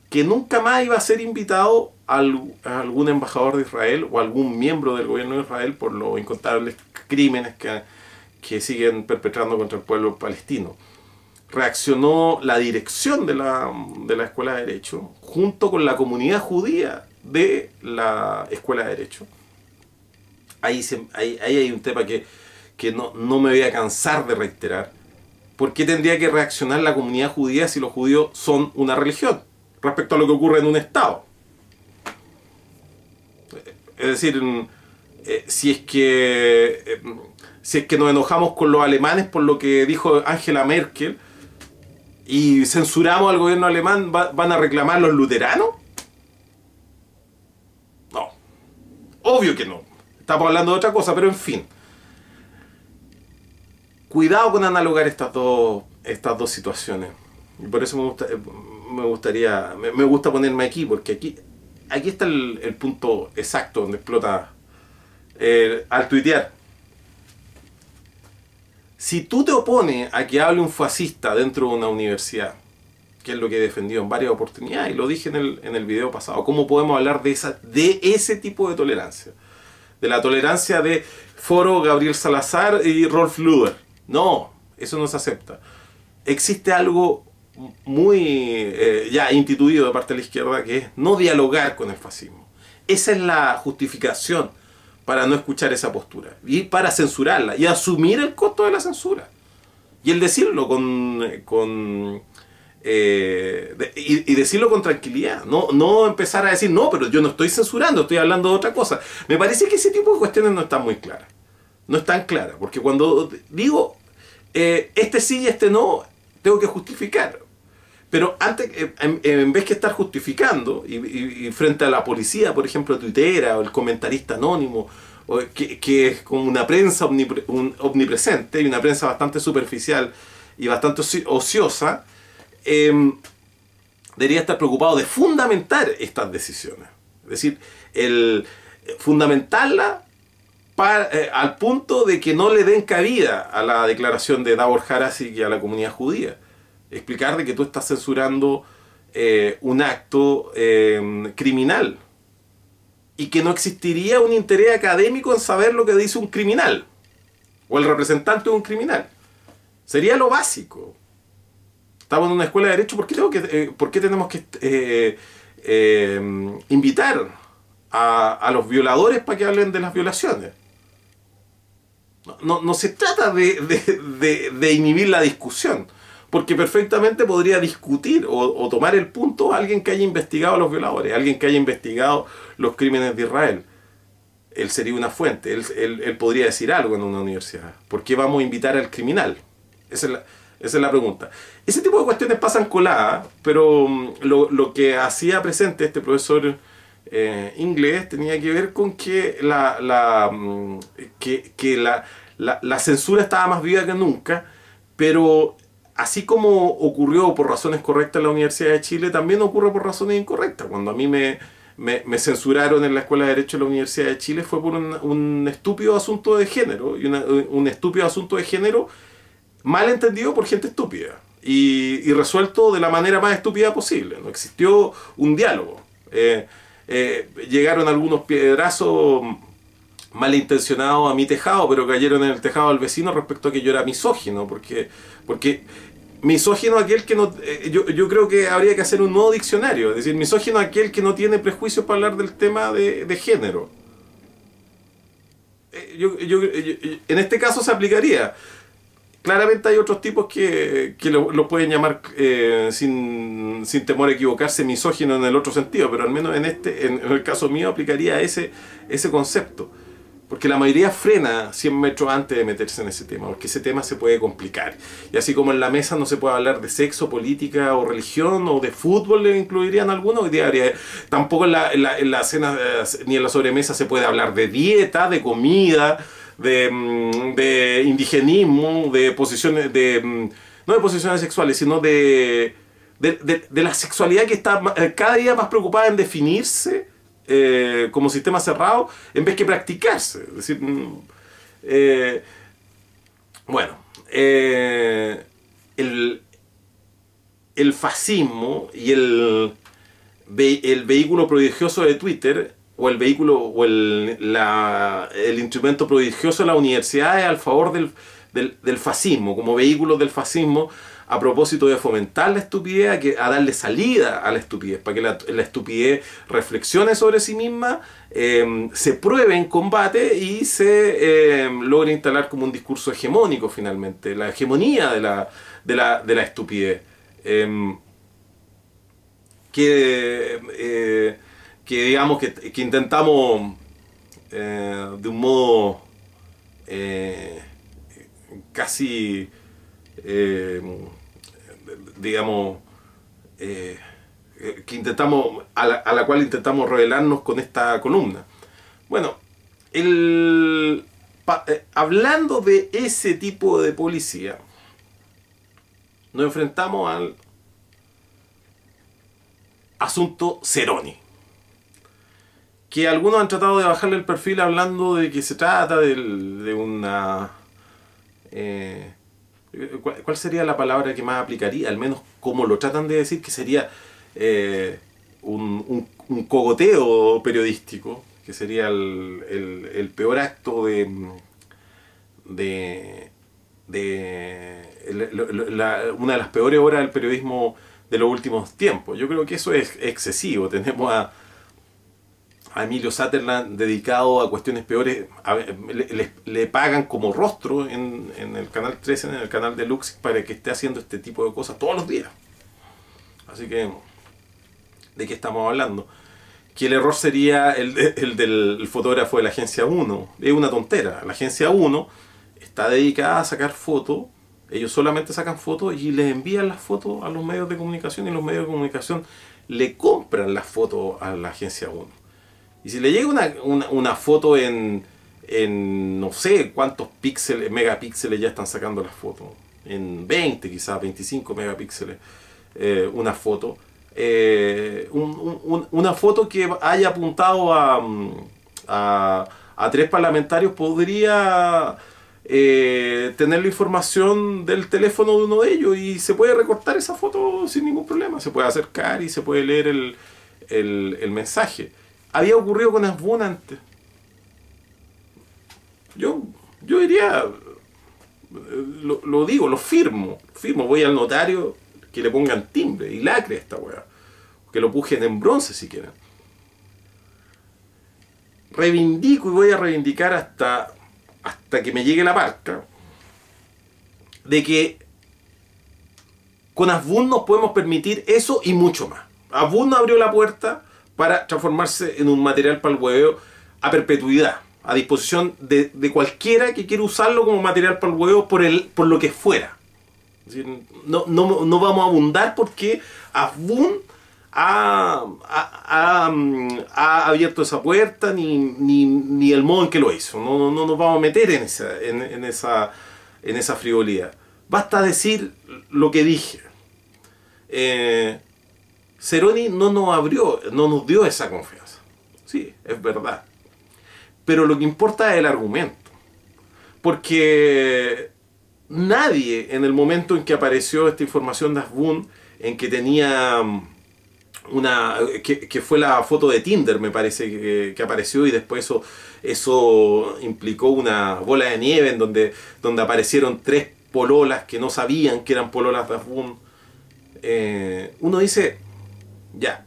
que nunca más iba a ser invitado a algún embajador de Israel o algún miembro del gobierno de Israel por los incontables crímenes que siguen perpetrando contra el pueblo palestino. Reaccionó la dirección de la Escuela de Derecho junto con la comunidad judía de la Escuela de Derecho. Ahí hay un tema que no me voy a cansar de reiterar. ¿Por qué tendría que reaccionar la comunidad judía si los judíos son una religión respecto a lo que ocurre en un Estado? Es decir, si es que nos enojamos con los alemanes por lo que dijo Angela Merkel y censuramos al gobierno alemán, ¿van a reclamar los luteranos? No, obvio que no. Estamos hablando de otra cosa, pero en fin. Cuidado con analogar estas dos situaciones. Y por eso me gusta ponerme aquí, porque aquí está el punto exacto donde explota al tuitear. Si tú te opones a que hable un fascista dentro de una universidad, que es lo que he defendido en varias oportunidades, y lo dije en el video pasado. ¿Cómo podemos hablar de ese tipo de tolerancia? De la tolerancia de Foro, Gabriel Salazar y Rolf Luder. No, eso no se acepta. Existe algo muy ya instituido de parte de la izquierda, que es no dialogar con el fascismo. Esa es la justificación para no escuchar esa postura y para censurarla y asumir el costo de la censura. Y el decirlo y decirlo con tranquilidad, no empezar a decir, no, pero yo no estoy censurando, estoy hablando de otra cosa. Me parece que ese tipo de cuestiones no están muy claras. No están claras, porque cuando digo este sí y este no, tengo que justificar. Pero antes, en vez que estar justificando, y frente a la policía, por ejemplo, tuitera, o el comentarista anónimo, que es como una prensa omnipresente, y una prensa bastante superficial y bastante ociosa, debería estar preocupado de fundamentar estas decisiones. Es decir, fundamentarla al punto de que no le den cabida a la declaración de Davor Harasik y a la comunidad judía. Explicar de que tú estás censurando un acto criminal y que no existiría un interés académico en saber lo que dice un criminal o el representante de un criminal. Sería lo básico. Estamos en una escuela de derecho, ¿por qué tenemos que invitar a los violadores para que hablen de las violaciones? No se trata de inhibir la discusión, porque perfectamente podría discutir o tomar el punto alguien que haya investigado a los violadores, alguien que haya investigado los crímenes de Israel. Él sería una fuente, él podría decir algo en una universidad. ¿Por qué vamos a invitar al criminal? Esa es la pregunta. Ese tipo de cuestiones pasan coladas, pero lo que hacía presente este profesor inglés tenía que ver con que la censura estaba más viva que nunca, pero así como ocurrió por razones correctas en la Universidad de Chile, también ocurre por razones incorrectas. Cuando a mí me censuraron en la Escuela de Derecho de la Universidad de Chile fue por un estúpido asunto de género, y un estúpido asunto de género mal entendido por gente estúpida y resuelto de la manera más estúpida posible. No existió un diálogo. Llegaron algunos piedrazos malintencionados a mi tejado, pero cayeron en el tejado del vecino respecto a que yo era misógino, porque misógino aquel que no... yo creo que habría que hacer un nuevo diccionario, es decir, misógino aquel que no tiene prejuicios para hablar del tema de género. En este caso se aplicaría. Claramente hay otros tipos que lo pueden llamar sin temor a equivocarse misógino en el otro sentido, pero al menos en el caso mío aplicaría ese concepto. Porque la mayoría frena 100 metros antes de meterse en ese tema, porque ese tema se puede complicar. Y así como en la mesa no se puede hablar de sexo, política o religión, o de fútbol, le incluirían algunos, hoy día tampoco en la cena ni en la sobremesa se puede hablar de dieta, de comida, de indigenismo, de posiciones, no de posiciones sexuales, sino de la sexualidad que está cada día más preocupada en definirse como sistema cerrado en vez que practicarse. Es decir, el fascismo y el vehículo prodigioso de Twitter, o el vehículo o el instrumento prodigioso de la universidad, es al favor del fascismo, como vehículo del fascismo, a propósito de fomentar la estupidez, a darle salida a la estupidez, para que la estupidez reflexione sobre sí misma, se pruebe en combate y se logre instalar como un discurso hegemónico finalmente, la hegemonía de la estupidez. Que digamos que intentamos de un modo casi digamos que intentamos a la cual intentamos revelarnos con esta columna. Bueno, hablando de ese tipo de policía, nos enfrentamos al asunto Ceroni, que algunos han tratado de bajarle el perfil hablando de que se trata de una ¿Cuál sería la palabra que más aplicaría? Al menos como lo tratan de decir, que sería un cogoteo periodístico, que sería el peor acto una de las peores horas del periodismo de los últimos tiempos. Yo creo que eso es excesivo. Tenemos a Emilio Sutherland dedicado a cuestiones peores. Le pagan como rostro en el canal 13, en el canal de Lux, para que esté haciendo este tipo de cosas todos los días. Así que, ¿de qué estamos hablando? Que el error sería el del fotógrafo de la Agencia 1. Es una tontera. La Agencia 1 está dedicada a sacar fotos. Ellos solamente sacan fotos y les envían las fotos a los medios de comunicación, y los medios de comunicación le compran las fotos a la Agencia 1. Y si le llega una foto en no sé cuántos píxeles, megapíxeles ya están sacando las fotos, en 20 quizás, 25 megapíxeles, una foto, una foto que haya apuntado a 3 parlamentarios podría tener la información del teléfono de uno de ellos, y se puede recortar esa foto sin ningún problema, se puede acercar y se puede leer el mensaje. Había ocurrido con Asbun antes. Yo diría, lo digo, lo firmo, voy al notario, que le pongan timbre y lacre a esta weá, que lo pujen en bronce si quieren. Reivindico y voy a reivindicar hasta que me llegue la parca de que con Asbun nos podemos permitir eso y mucho más. Asbun abrió la puerta para transformarse en un material para el hueveo a perpetuidad, a disposición de cualquiera que quiera usarlo como material para el hueveo por lo que fuera. Es decir, no vamos a abundar porque Asbun ha abierto esa puerta, ni el modo en que lo hizo. No nos vamos a meter en esa frivolidad. Basta decir lo que dije. Ceroni no nos dio esa confianza. Sí, es verdad. Pero lo que importa es el argumento. Porque nadie, en el momento en que apareció esta información de Asbun, en que tenía que fue la foto de Tinder, me parece, que apareció, y después eso implicó una bola de nieve en donde aparecieron 3 pololas que no sabían que eran pololas de Asbun. Uno dice, ya,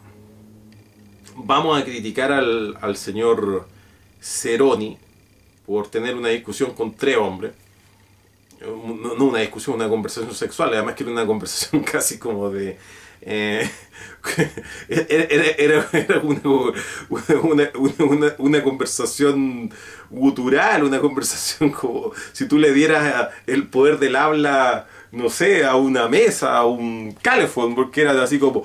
vamos a criticar al señor Ceroni por tener una discusión con 3 hombres. No una discusión, una conversación sexual, además que era una conversación casi como de... era una conversación gutural, una conversación como si tú le dieras el poder del habla, no sé, a una mesa, a un calefón, porque era así como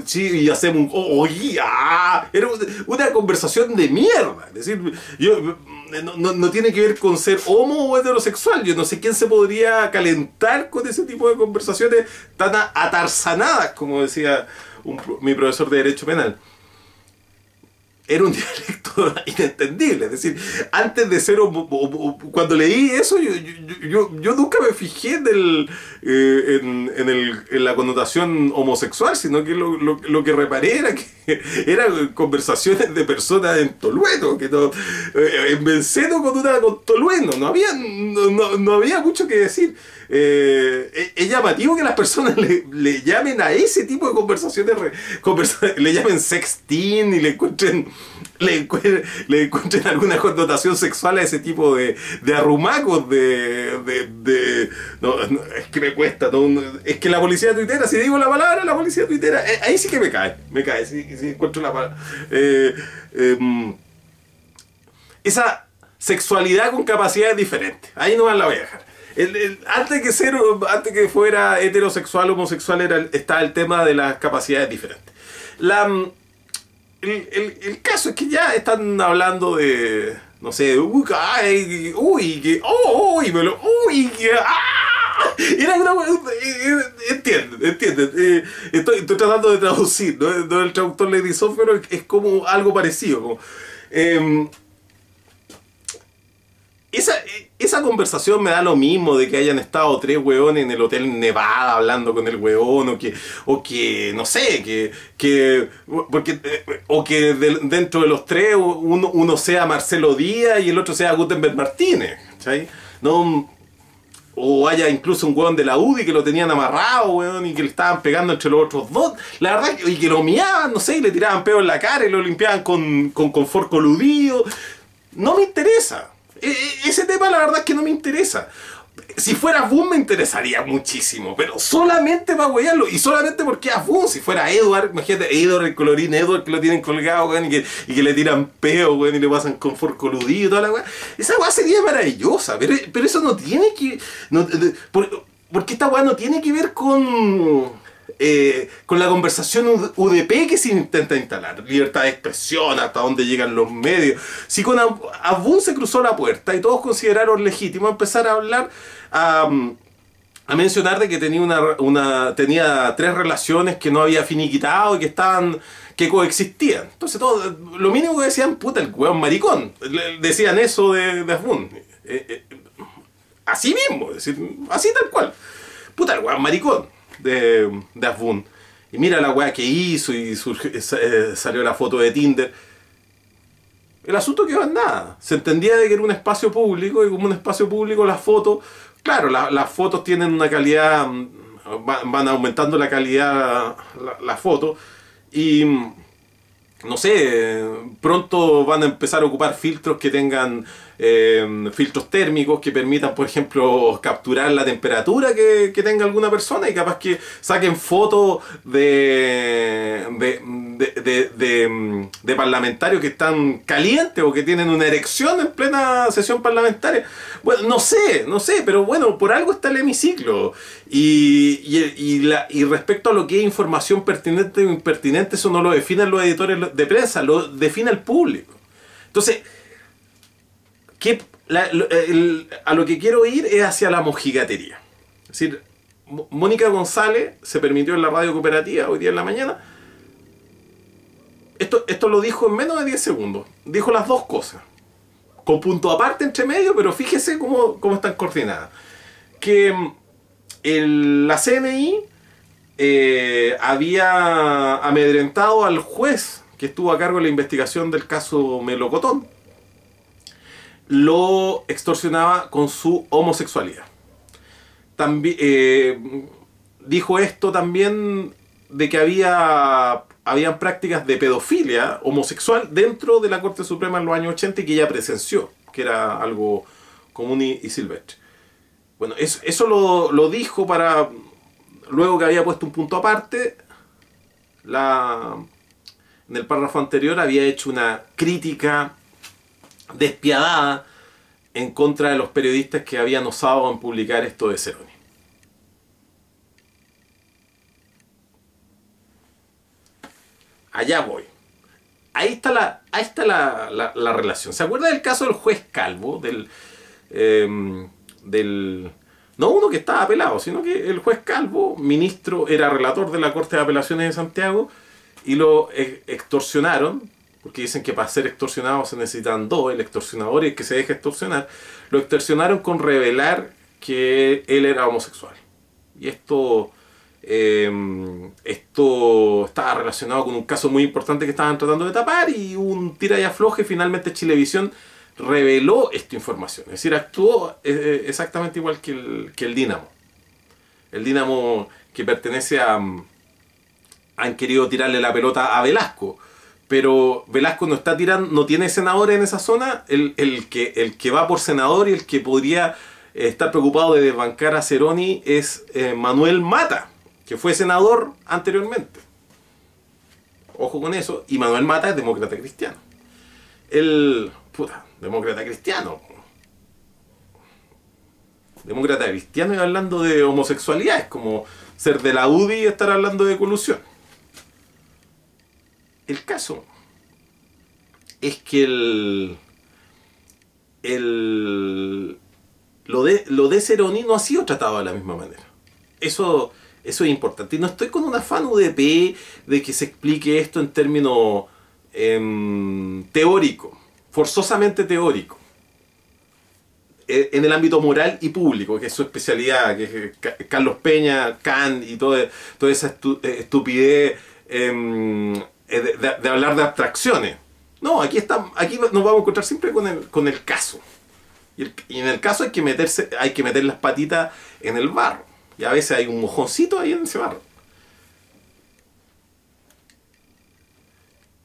sí, y hacemos era una conversación de mierda. Es decir, no tiene que ver con ser homo o heterosexual. Yo no sé quién se podría calentar con ese tipo de conversaciones tan atarzanadas, como decía mi profesor de Derecho Penal. Era un dialecto inentendible. Es decir, antes de ser cuando leí eso, yo nunca me fijé en la connotación homosexual, sino que lo que reparé era que eran conversaciones de personas en Tolueno, en Vencedo con Tolueno. No había mucho que decir. Es llamativo que las personas le llamen a ese tipo de conversaciones, le llamen sexting, y le encuentren alguna connotación sexual a ese tipo de arrumacos, no, es que me cuesta, es que la policía tuitera, si digo la palabra, la policía tuitera, ahí sí que me cae, si encuentro la palabra. Esa sexualidad con capacidades diferentes, ahí no la voy a dejar. Antes que fuera heterosexual o homosexual estaba el tema de las capacidades diferentes. El caso es que ya están hablando de, no sé, era entienden, estoy tratando de traducir, ¿no? El traductor Lady Software es como algo parecido, como, esa, esa conversación me da lo mismo de que hayan estado tres hueones en el Hotel Nevada hablando con el hueón, o que no sé, porque, o que dentro de los tres uno sea Marcelo Díaz y el otro sea Gutenberg Martínez, ¿cachai? No, o haya incluso un hueón de la UDI que lo tenían amarrado, hueón, y que le estaban pegando entre los otros dos. La verdad, y que lo miaban, no sé, y le tiraban peo en la cara y lo limpiaban con confort coludido. No me interesa. Ese tema la verdad es que no me interesa. Si fuera Boom me interesaría muchísimo, pero solamente para huearlo, y solamente porque es Boom. Si fuera Edward, imagínate, Edward, el colorín Edward, que lo tienen colgado, weón, y que le tiran peo, weón, y le pasan confort coludido y toda la weá. Esa weá sería maravillosa, pero eso no tiene que... porque esta weá no tiene que ver con la conversación UDP que se intenta instalar, libertad de expresión, hasta dónde llegan los medios. Si con Abun se cruzó la puerta y todos consideraron legítimo empezar a hablar, a mencionar de que tenía tres relaciones que no había finiquitado y que coexistían. Entonces todos, lo mínimo que decían, puta, el hueón maricón. Decían eso de Abun. Así mismo, es decir, así tal cual. Puta, el hueón maricón de Abun. Y mira la weá que hizo y salió la foto de Tinder. El asunto quedó en nada. Se entendía de que era un espacio público, y como un espacio público las fotos, claro, las fotos tienen una calidad, van aumentando la calidad las fotos, y no sé, pronto van a empezar a ocupar filtros que tengan filtros térmicos que permitan, por ejemplo, capturar la temperatura que tenga alguna persona, y capaz que saquen fotos de parlamentarios que están calientes o que tienen una erección en plena sesión parlamentaria. Bueno, no sé, pero bueno, por algo está el hemiciclo. Y respecto a lo que es información pertinente o impertinente, eso no lo definen los editores de prensa, lo define el público. Entonces, a lo que quiero ir es hacia la mojigatería. Es decir, Mónica González se permitió en la radio cooperativa hoy día en la mañana. Esto lo dijo en menos de 10 segundos. Dijo las dos cosas, con punto aparte entre medio, pero fíjese cómo están coordinadas. Que la CNI había amedrentado al juez que estuvo a cargo de la investigación del caso Melocotón. Lo extorsionaba con su homosexualidad. También dijo esto también de que habían prácticas de pedofilia homosexual dentro de la Corte Suprema en los años 80 y que ella presenció, que era algo común y silvestre. Bueno, eso lo dijo para... Luego que había puesto un punto aparte, en el párrafo anterior había hecho una crítica despiadada en contra de los periodistas que habían osado en publicar esto de Ceroni. Allá voy. Ahí está la relación. ¿Se acuerda del caso del juez Calvo? No uno que estaba apelado, sino que el juez Calvo, ministro, era relator de la Corte de Apelaciones de Santiago, y lo extorsionaron, porque dicen que para ser extorsionado se necesitan dos, el extorsionador y el que se deja extorsionar. Lo extorsionaron con revelar que él era homosexual. Y esto estaba relacionado con un caso muy importante que estaban tratando de tapar, y un tira y afloje. Finalmente Chilevisión reveló esta información. Es decir, actuó exactamente igual que el Dínamo. El Dínamo, que pertenece han querido tirarle la pelota a Velasco, pero Velasco no tiene senadores en esa zona. El que va por senador y el que podría estar preocupado de desbancar a Ceroni es Manuel Mata, que fue senador anteriormente. Ojo con eso. Y Manuel Mata es demócrata cristiano. Demócrata cristiano. Demócrata cristiano y hablando de homosexualidad. Es como ser de la UDI y estar hablando de colusión. El caso es que lo de Ceroni no ha sido tratado de la misma manera. Eso es importante. Y no estoy con un afán UDP de que se explique esto en términos teóricos, forzosamente teóricos. en el ámbito moral y público, que es su especialidad, que es Carlos Kant y toda esa estupidez de hablar de abstracciones. No, aquí nos vamos a encontrar siempre con el caso. Y en el caso hay que meter las patitas en el barro. Y a veces hay un mojoncito ahí en ese barro.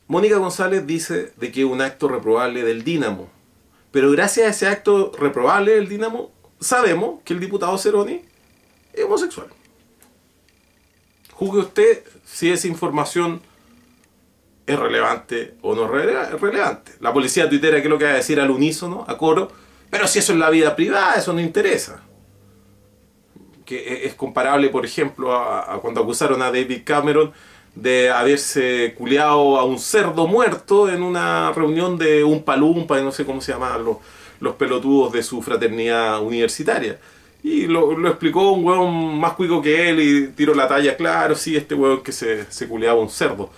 Mónica González dice de que es un acto reprobable del Dínamo. Pero gracias a ese acto reprobable del Dínamo, sabemos que el diputado Ceroni es homosexual. Juzgue usted si esa información es relevante o no es relevante. La policía tuitera, ¿qué es lo que va a decir al unísono, a coro? Pero si eso es la vida privada, eso no interesa. Que es comparable, por ejemplo, a cuando acusaron a David Cameron de haberse culeado a un cerdo muerto en una reunión de un palumpa, no sé cómo se llamaban los pelotudos de su fraternidad universitaria. Y lo explicó un hueón más cuico que él y tiró la talla, claro, sí, este hueón que se culeaba a un cerdo.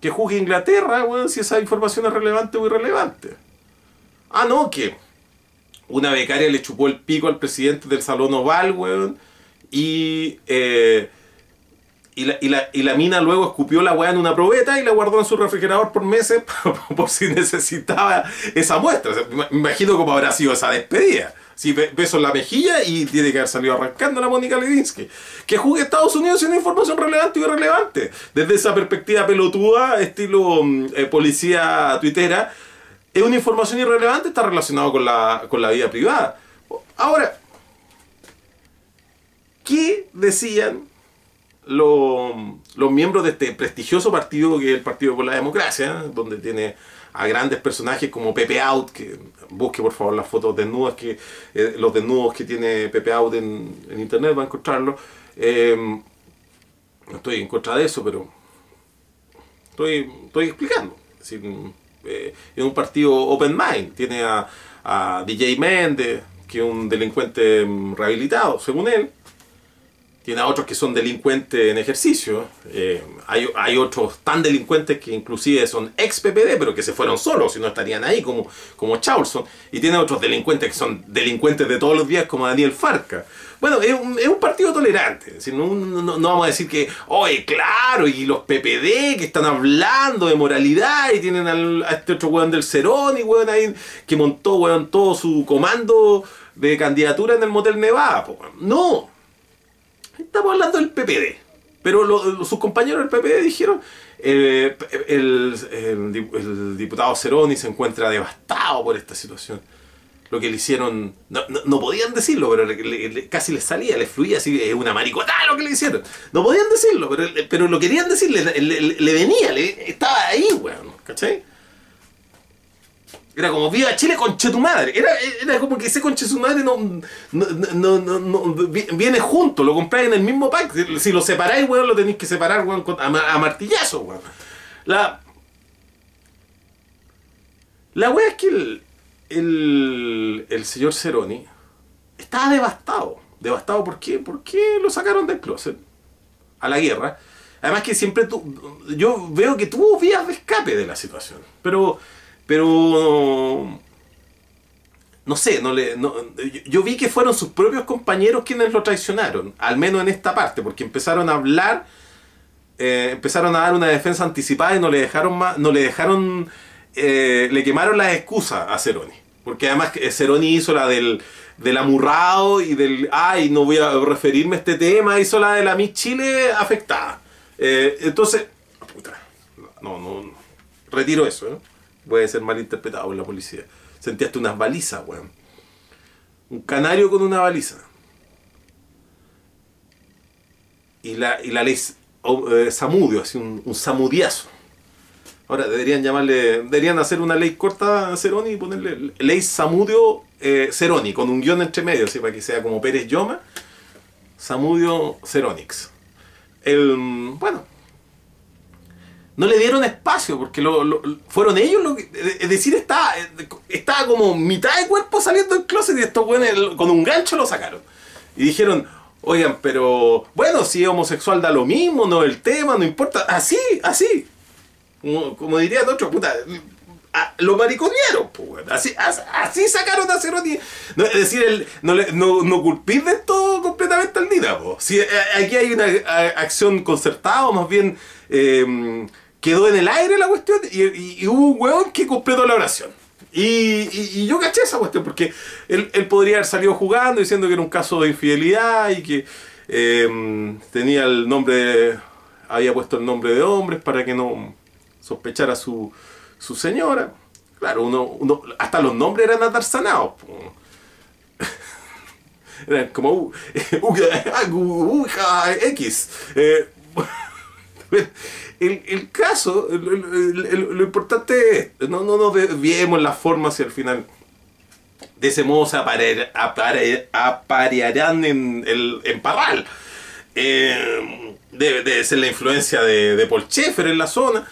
Que juzgue Inglaterra, hueón, si esa información es relevante o irrelevante. Ah, no, que una becaria le chupó el pico al presidente del Salón Oval, weón, y la mina luego escupió la weá en una probeta y la guardó en su refrigerador por meses por si necesitaba esa muestra. O sea, me imagino cómo habrá sido esa despedida. Sí, beso en la mejilla y tiene que haber salido arrancando la Mónica Lewinsky. Que juzgue Estados Unidos sin información relevante o irrelevante. Desde esa perspectiva pelotuda, estilo policía tuitera, es una información irrelevante, está relacionado con la vida privada. Ahora, ¿qué decían los miembros de este prestigioso partido que es el Partido por la Democracia, donde tiene a grandes personajes como Pepe Out, que busque por favor las fotos desnudas, los desnudos que tiene Pepe Out en internet, va a encontrarlo. No estoy en contra de eso, pero estoy explicando. Es decir, es un partido open mind. Tiene a DJ Méndez, que es un delincuente rehabilitado, según él. Tiene a otros que son delincuentes en ejercicio. Hay otros tan delincuentes que inclusive son ex PPD, pero que se fueron solos, si no estarían ahí, como Chaulson. Y tiene otros delincuentes que son delincuentes de todos los días, como Daniel Farca. Bueno, es un partido tolerante. Es decir, no vamos a decir que, oye, claro, y los PPD que están hablando de moralidad y tienen a este otro weón del Ceroni, weón ahí, que montó, weón, todo su comando de candidatura en el Motel Nevada. No. Estamos hablando del PPD. Pero sus compañeros del PPD dijeron, el diputado Ceroni se encuentra devastado por esta situación. Lo que le hicieron, no podían decirlo, pero casi les salía, les fluía así, es una maricotada lo que le hicieron. No podían decirlo, pero lo querían decir, le venía, estaba ahí, weón, ¿cachai? Era como, viva Chile, conche tu madre. Era como que ese conche su madre viene junto, lo compráis en el mismo pack. Si lo separáis, weón, lo tenéis que separar, weón, a martillazo, weón. La weá es que el señor Ceroni estaba devastado. ¿Devastado por qué? Porque lo sacaron del closet a la guerra. Además que siempre yo veo que tuvo vías de escape de la situación. Pero no sé, yo vi que fueron sus propios compañeros quienes lo traicionaron, al menos en esta parte, porque empezaron a hablar, empezaron a dar una defensa anticipada y le quemaron las excusas a Ceroni, porque además Ceroni hizo la del amurrado y no voy a referirme a este tema, hizo la de la Miss Chile afectada. Entonces, puta, no, retiro eso, ¿no? Puede ser mal interpretado por la policía. Sentíaste unas balizas, weón. Un canario con una baliza. Y la ley Samudio, así un samudiazo. Ahora deberían hacer una ley corta a Ceroni y ponerle ley Samudio Ceroni, con un guión entre medio, así para que sea como Pérez Lloma. Samudio Ceronix. Bueno. No le dieron espacio, porque fueron ellos es decir, estaba como mitad de cuerpo saliendo del closet y estos güeyes con un gancho lo sacaron. Y dijeron, oigan, pero bueno, si es homosexual da lo mismo, no el tema, no importa. Así. Como diría el otro, puta, lo mariconearon, pues, weón. Así sacaron a Cerroni. No, es decir, no culpís de esto completamente al Dinamo. Si, aquí hay una acción concertada, o más bien quedó en el aire la cuestión, y hubo un weón que completó la oración. Y yo caché esa cuestión, porque él podría haber salido jugando diciendo que era un caso de infidelidad y que tenía el nombre, había puesto el nombre de hombres para que no sospechara su señora. Claro, hasta los nombres eran atarzanados. Eran como X. El caso, lo importante es, no nos desviemos las formas y al final de ese modo se aparearán en Parral. Debe ser la influencia de Paul Schaeffer en la zona.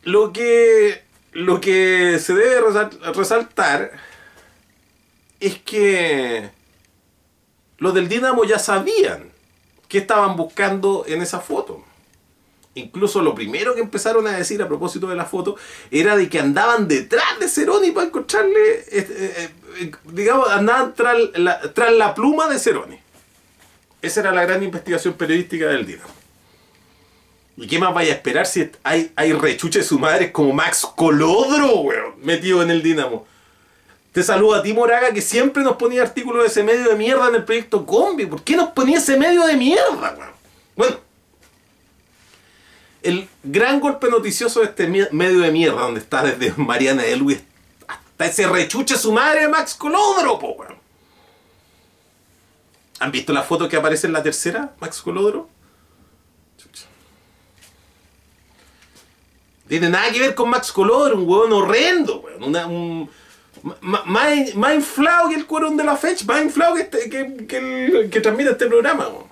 Lo que se debe resaltar es que los del Dinamo ya sabían qué estaban buscando en esa foto. Incluso lo primero que empezaron a decir a propósito de la foto era de que andaban detrás de Cerroni para encontrarle, digamos, andaban tras la pluma de Cerroni. Esa era la gran investigación periodística del Dinamo. ¿Y qué más vaya a esperar si hay rechuches su madre como Max Colodro, weón, metido en el Dinamo? Te saluda a ti, Moraga, que siempre nos ponía artículos de ese medio de mierda en el proyecto Combi. ¿Por qué nos ponía ese medio de mierda, weón? Bueno, el gran golpe noticioso de este medio de mierda, donde está desde Mariana Elwes hasta ese rechuche su madre de Max Colodro, po, weón. ¿Han visto la foto que aparece en la tercera, Max Colodro? Tiene nada que ver con Max Colodro, un huevón horrendo, weón. Más inflado que el cuerón de la fecha, más inflado que el que transmite este programa, weón.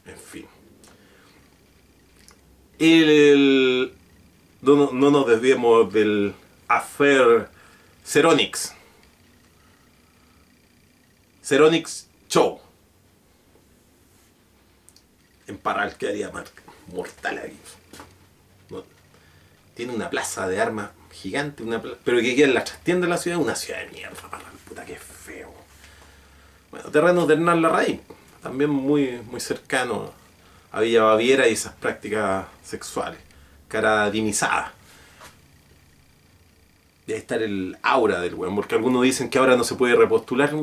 En fin. No nos desviemos del affair Ceronics. Ceronics Show. En Parral quedaría mortal aquí. No, tiene una plaza de armas gigante, pero que queda en la trastienda de la ciudad, una ciudad de mierda, Parral, puta que feo. Bueno, terreno de Hernán Larraín, también muy cercano a Villa Baviera y esas prácticas sexuales, caradinizada. Debe estar el aura del weón, porque algunos dicen que ahora no se puede repostular.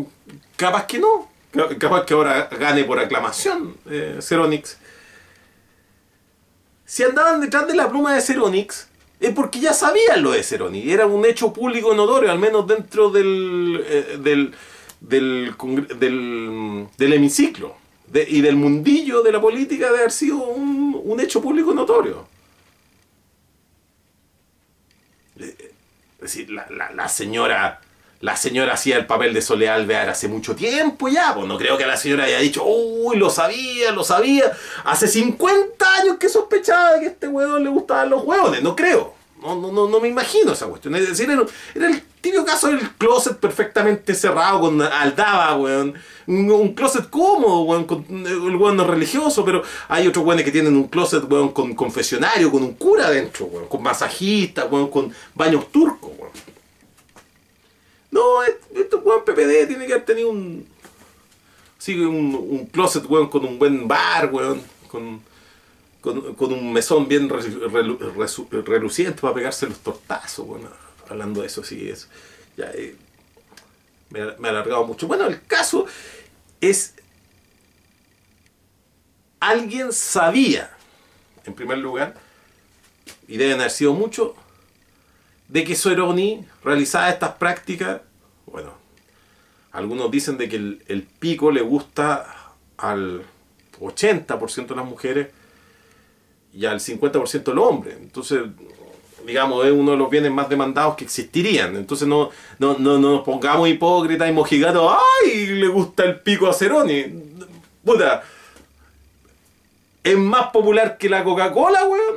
Capaz que no, capaz que ahora gane por aclamación Ceronics. Si andaban detrás de la pluma de Ceronics, es porque ya sabían lo de Ceroni. Era un hecho público notorio, al menos dentro del hemiciclo y del mundillo de la política, de haber sido un hecho público notorio. Es decir, la señora hacía el papel de Soledad Alvear hace mucho tiempo ya, pues no creo que la señora haya dicho, uy, lo sabía, hace 50 años que sospechaba de que a este huevón le gustaban los huevones, no creo, no me imagino esa cuestión. Es decir, era el típico caso del closet perfectamente cerrado con aldaba, weón, un closet cómodo, weón, el huevón no es religioso, pero hay otros huevones que tienen un closet, weón, con confesionario, con un cura adentro, weón, con masajista, weón, con baños turcos, weón. No, esto, weón, PPD tiene que haber tenido un closet, weón, con un buen bar, weón, con un mesón bien reluciente para pegarse los tortazos, weón. Hablando de eso, sí, es ya me ha alargado mucho. Bueno, el caso es, alguien sabía, en primer lugar, y deben haber sido muchos, de que Ceroni realizaba estas prácticas. Bueno, algunos dicen de que el pico le gusta al 80% de las mujeres y al 50% de los hombres. Entonces, digamos, es uno de los bienes más demandados que existirían. Entonces no nos pongamos hipócritas y mojigatos. ¡Ay! Le gusta el pico a Ceroni. Puta, es más popular que la Coca-Cola, weón,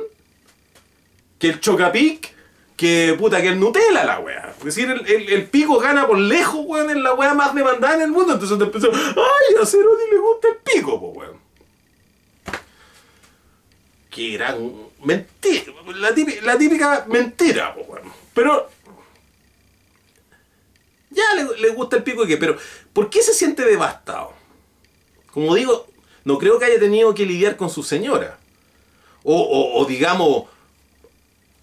que el Chocapic, que el Nutella, la weá. Es decir, el pico gana por lejos, weón, es la weá más demandada en el mundo. Entonces te empezó, ¡ay! A Ceroni le gusta el pico, po, weón. Qué gran mentira, la típica mentira, po, weón. Pero ya le gusta el pico de qué, pero ¿por qué se siente devastado? Como digo, no creo que haya tenido que lidiar con su señora. O digamos,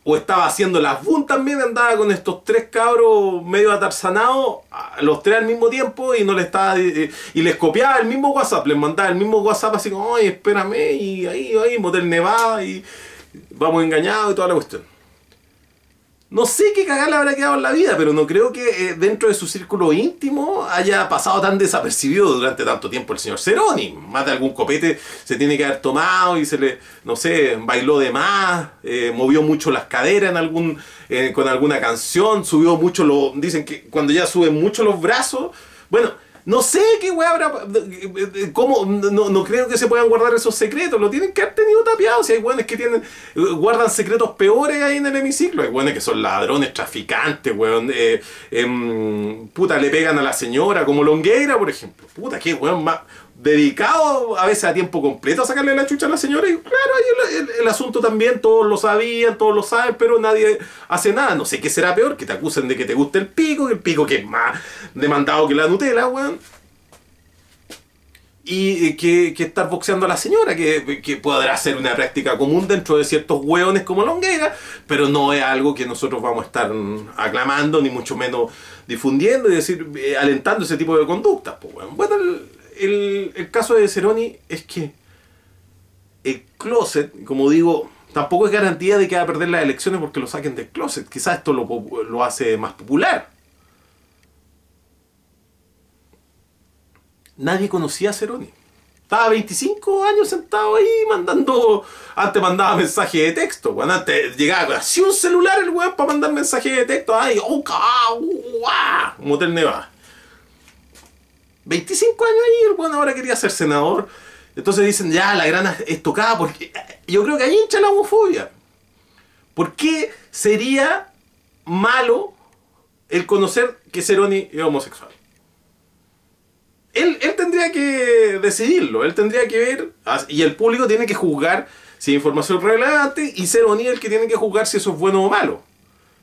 o estaba haciendo las boom también, andaba con estos tres cabros medio atarzanados, los tres al mismo tiempo, y no le estaba y les copiaba el mismo WhatsApp, les mandaba el mismo WhatsApp así como, oye, espérame, y ahí, Motel Nevada, y vamos engañados y toda la cuestión. No sé qué cagada le habrá quedado en la vida, pero no creo que dentro de su círculo íntimo haya pasado tan desapercibido durante tanto tiempo el señor Ceroni. Más de algún copete se tiene que haber tomado y se le, no sé, bailó de más, movió mucho las caderas con alguna canción, subió mucho dicen que cuando ya suben mucho los brazos, bueno, no sé qué weá habrá, cómo, no creo que se puedan guardar esos secretos, lo tienen que haber tenido tapiado. Si hay weones que guardan secretos peores ahí en el hemiciclo, hay weones que son ladrones, traficantes, weón, puta, le pegan a la señora, como Longueira, por ejemplo, puta, qué weón más dedicado a veces a tiempo completo a sacarle la chucha a la señora, y claro, ahí el asunto también, todos lo sabían, todos lo saben, pero nadie hace nada. No sé qué será peor, que te acusen de que te gusta el pico que es más demandado que la Nutella, weón, y que estar boxeando a la señora, que podrá ser una práctica común dentro de ciertos hueones como Longueira, pero no es algo que nosotros vamos a estar aclamando, ni mucho menos difundiendo y decir, alentando ese tipo de conductas, pues, weón. Bueno, el caso de Ceroni es que el closet, como digo, tampoco es garantía de que va a perder las elecciones porque lo saquen del closet. Quizás esto lo hace más popular. Nadie conocía a Ceroni. Estaba 25 años sentado ahí mandando... Antes mandaba mensajes de texto. Bueno, antes llegaba así un celular el weón para mandar mensajes de texto. Ay, Motel Nevada. 25 años ahí, el weón ahora quería ser senador. Entonces dicen, ya, la grana es tocada, porque yo creo que ahí hincha la homofobia. ¿Por qué sería malo el conocer que Ceroni es homosexual? Él tendría que decidirlo, él tendría que ver, y el público tiene que juzgar si hay información relevante, y Ceroni es el que tiene que juzgar si eso es bueno o malo.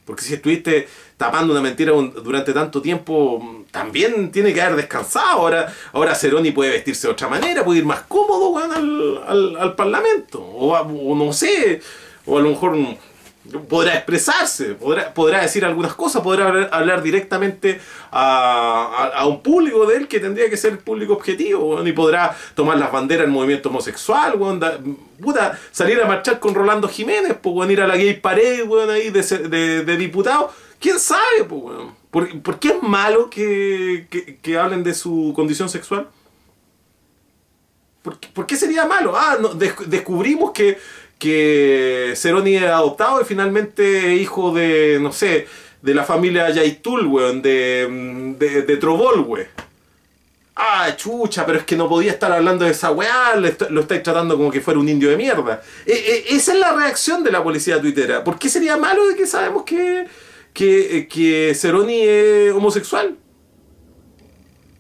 Porque si estuviste tapando una mentira durante tanto tiempo, también tiene que haber descansado. Ahora Ceroni puede vestirse de otra manera, puede ir más cómodo, bueno, al Parlamento. O no sé, o a lo mejor podrá expresarse, podrá decir algunas cosas, podrá hablar directamente a un público de él que tendría que ser el público objetivo, bueno, y podrá tomar las banderas del movimiento homosexual, bueno, puta, salir a marchar con Rolando Jiménez, pues, bueno, ir a la Gay Parade, bueno, ahí de diputado. ¿Quién sabe, pues, bueno? ¿Por qué es malo que hablen de su condición sexual? ¿Por qué sería malo? No, descubrimos que Ceroni es adoptado y finalmente hijo de, no sé, de la familia Yaitul, weón, de Trovol, weón. Chucha, pero es que no podía estar hablando de esa weá, lo estáis tratando como que fuera un indio de mierda. Esa es la reacción de la policía tuitera. ¿Por qué sería malo de que sabemos que Ceroni es homosexual?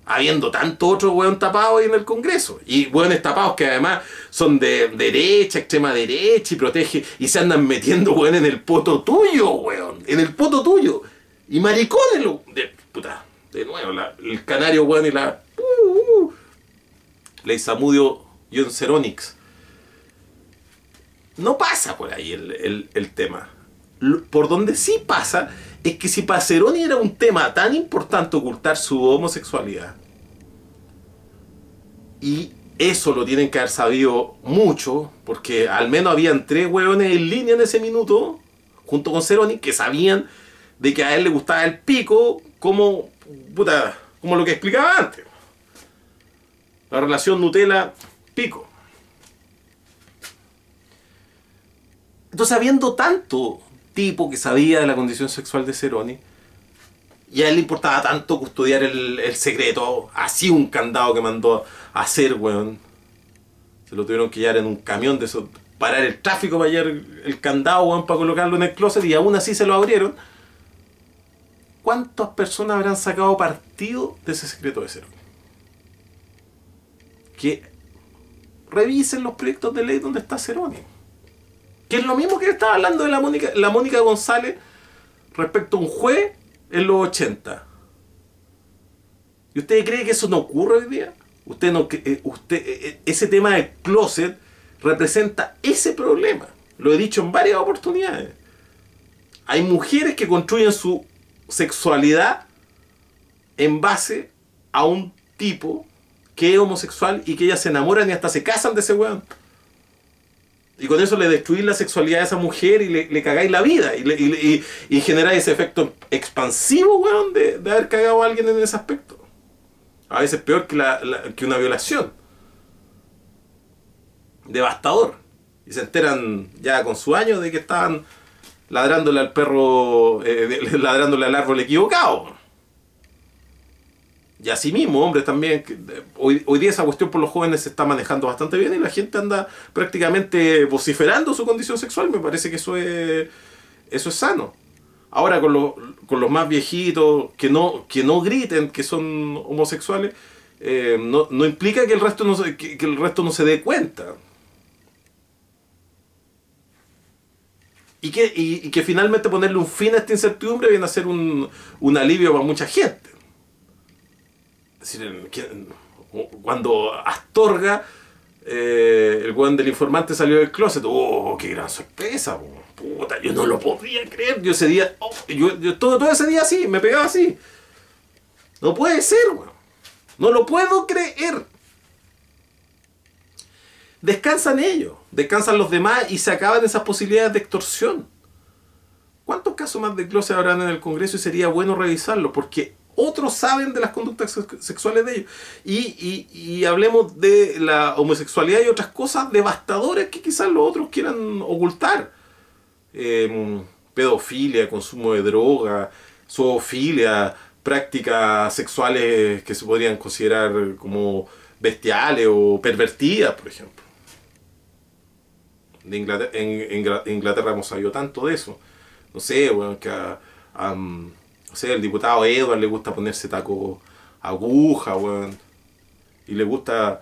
Habiendo tanto otro weón tapado ahí en el Congreso. Y weones tapados que además son de derecha, extrema derecha, y protege, y se andan metiendo, weón, en el poto tuyo, weón. En el poto tuyo. Y maricones, puta, de nuevo, el canario, weón, y la Isamudio John Ceronix. No pasa por ahí el tema. Por donde sí pasa es que si para Ceroni era un tema tan importante ocultar su homosexualidad, y eso lo tienen que haber sabido mucho, porque al menos habían 3 hueones en línea en ese minuto, junto con Ceroni, que sabían de que a él le gustaba el pico, como lo que explicaba antes. La relación Nutella-pico. Entonces, habiendo tanto tipo que sabía de la condición sexual de Ceroni, y a él le importaba tanto custodiar el secreto, así un candado que mandó a hacer, weón. Se lo tuvieron que llevar en un camión de eso, parar el tráfico para llevar el candado, weón, para colocarlo en el closet, y aún así se lo abrieron. ¿Cuántas personas habrán sacado partido de ese secreto de Ceroni? Que revisen los proyectos de ley donde está Ceroni. Que es lo mismo que estaba hablando de la Mónica González respecto a un juez en los 80. ¿Y usted cree que eso no ocurre hoy día? Ese tema del closet representa ese problema. Lo he dicho en varias oportunidades. Hay mujeres que construyen su sexualidad en base a un tipo que es homosexual y que ellas se enamoran y hasta se casan de ese weón. Y con eso le destruís la sexualidad a esa mujer y le cagáis la vida. Y generáis ese efecto expansivo, weón, de haber cagado a alguien en ese aspecto. A veces peor que una violación. Devastador. Y se enteran ya con su año de que estaban ladrándole al perro, ladrándole al árbol equivocado. Y así mismo, hombres también, hoy día esa cuestión por los jóvenes se está manejando bastante bien y la gente anda prácticamente vociferando su condición sexual. Me parece que eso es sano. Ahora con los más viejitos, que no griten que son homosexuales, no implica que el resto no se dé cuenta. Y que finalmente ponerle un fin a esta incertidumbre viene a ser un alivio para mucha gente. Es decir, cuando Astorga, el weón del informante, salió del closet, ¡oh, qué gran sorpresa! Puta, yo no lo podía creer. Yo ese día, yo todo ese día así, me pegaba así. No puede ser, weón. No lo puedo creer. Descansan ellos, descansan los demás y se acaban esas posibilidades de extorsión. ¿Cuántos casos más de closet habrán en el Congreso? Y sería bueno revisarlo, porque otros saben de las conductas sexuales de ellos. Y hablemos de la homosexualidad y otras cosas devastadoras que quizás los otros quieran ocultar. Pedofilia, consumo de droga, zoofilia, prácticas sexuales que se podrían considerar como bestiales o pervertidas, por ejemplo. En Inglaterra hemos sabido tanto de eso. No sé, bueno, que no sé, el diputado Edward le gusta ponerse taco aguja, weón. Y le gusta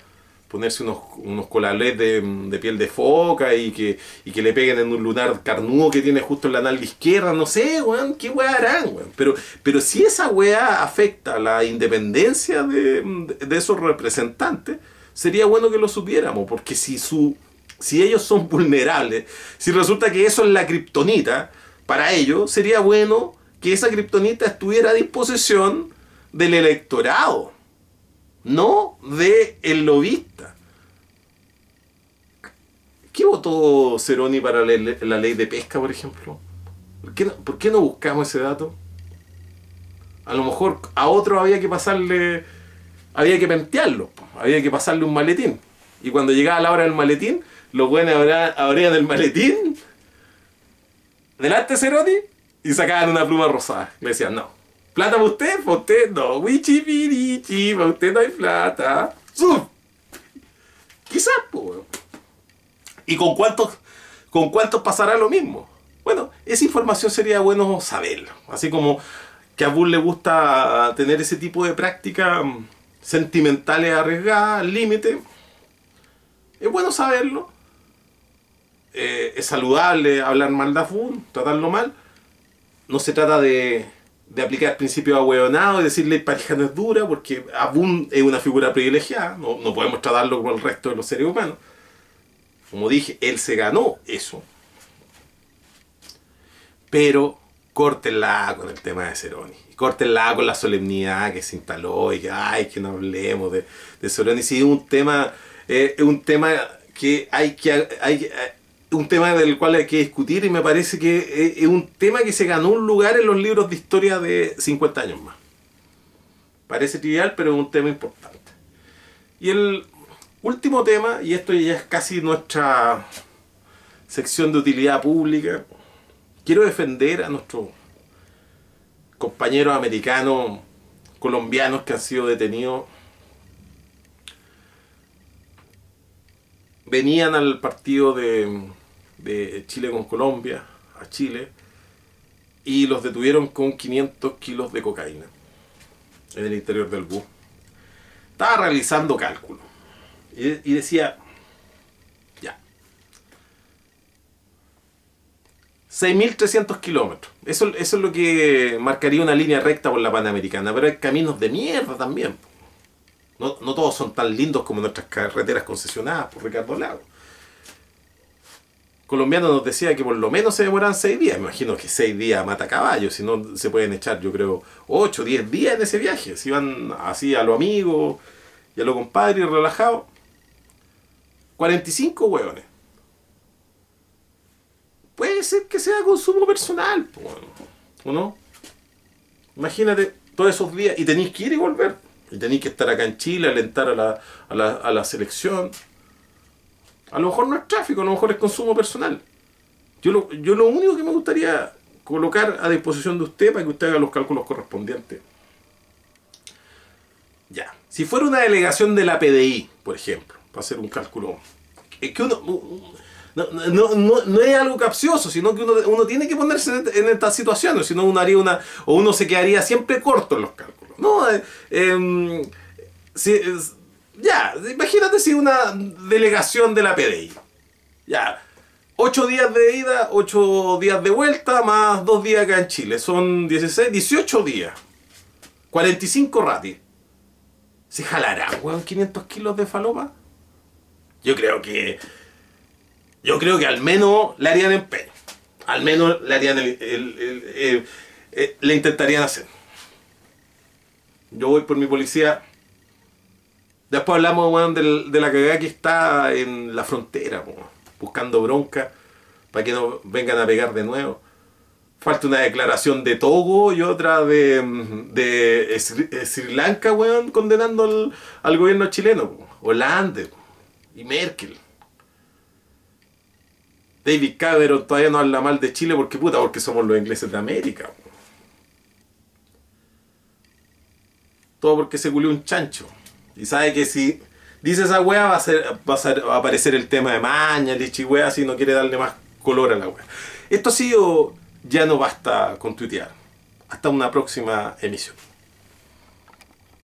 ponerse unos colalés de piel de foca y que le peguen en un lunar carnudo que tiene justo en la nalga izquierda. No sé, weón, qué weá harán, weón. Pero si esa weá afecta la independencia de esos representantes, sería bueno que lo supiéramos, porque si ellos son vulnerables, si resulta que eso es la kriptonita, para ellos sería bueno que esa kriptonita estuviera a disposición del electorado, no del lobista. ¿Qué votó Ceroni para la ley de pesca, por ejemplo? ¿Por qué no buscamos ese dato? A lo mejor a otro había que pentearlo, había que pasarle un maletín. Y cuando llegaba la hora del maletín, los buenos abrían el maletín delante de Ceroni y sacaban una pluma rosada. Le decían, no, ¿plata para usted? ¿Para usted? No, wichipirichi, para usted no hay plata. ¡Suf! Quizás, pues. ¿Y con cuántos pasará lo mismo? Bueno, esa información sería bueno saberlo. Así como que a Bull le gusta tener ese tipo de prácticas sentimentales arriesgadas, al límite. Es bueno saberlo. Es saludable hablar mal de Abul, tratarlo mal. No se trata de aplicar principios ahueonados y decirle pareja no es dura, porque Abul es una figura privilegiada. No podemos tratarlo como el resto de los seres humanos. Como dije, él se ganó eso. Pero córtenla con el tema de Ceroni. Córtenla con la solemnidad que se instaló y que no hablemos de Ceroni. Sí, es un tema que un tema del cual hay que discutir, y me parece que es un tema que se ganó un lugar en los libros de historia de 50 años más. Parece trivial, pero es un tema importante. Y el último tema, y esto ya es casi nuestra sección de utilidad pública, quiero defender a nuestros compañeros americanos, colombianos que han sido detenidos. Venían al partido de Chile con Colombia, a Chile, y los detuvieron con 500 kilos de cocaína en el interior del bus. Estaba realizando cálculos y decía, ya, 6.300 kilómetros. Eso es lo que marcaría una línea recta por la Panamericana. Pero hay caminos de mierda también. No todos son tan lindos como nuestras carreteras concesionadas por Ricardo Lago. Colombiano nos decía que por lo menos se demoran 6 días. Me imagino que 6 días mata caballo. Si no, se pueden echar, yo creo, 8, 10 días en ese viaje. Si van así a los amigos y a los compadres relajados. 45 hueones. Puede ser que sea consumo personal, ¿o no? Imagínate todos esos días y tenéis que ir y volver. Y tenéis que estar acá en Chile, alentar a la selección. A lo mejor no es tráfico, a lo mejor es consumo personal. Yo lo único que me gustaría colocar a disposición de usted para que usted haga los cálculos correspondientes. Ya. Si fuera una delegación de la PDI, por ejemplo, para hacer un cálculo. Es que no es algo capcioso, sino que uno tiene que ponerse en estas situaciones, si no uno se quedaría siempre corto en los cálculos. No, ya, imagínate si una delegación de la PDI. Ya, 8 días de ida, 8 días de vuelta, más 2 días acá en Chile. Son 16, 18 días. 45 ratis. ¿Se jalarán, weón, 500 kilos de falopa? Yo creo que al menos le harían empeño. Al menos le harían le intentarían hacer. Yo voy por mi policía. Después hablamos, weón, de la cagada que está en la frontera, weón, buscando bronca para que no vengan a pegar de nuevo. Falta una declaración de Togo y otra de Sri Lanka, weón, condenando al gobierno chileno, weón. Hollande y Merkel. David Cameron todavía no habla mal de Chile porque somos los ingleses de América, weón. Todo porque se culió un chancho. Y sabe que si dice esa wea va a aparecer el tema de maña, lichi wea, si no quiere darle más color a la wea. Esto ha sido Ya no basta con tuitear. Hasta una próxima emisión.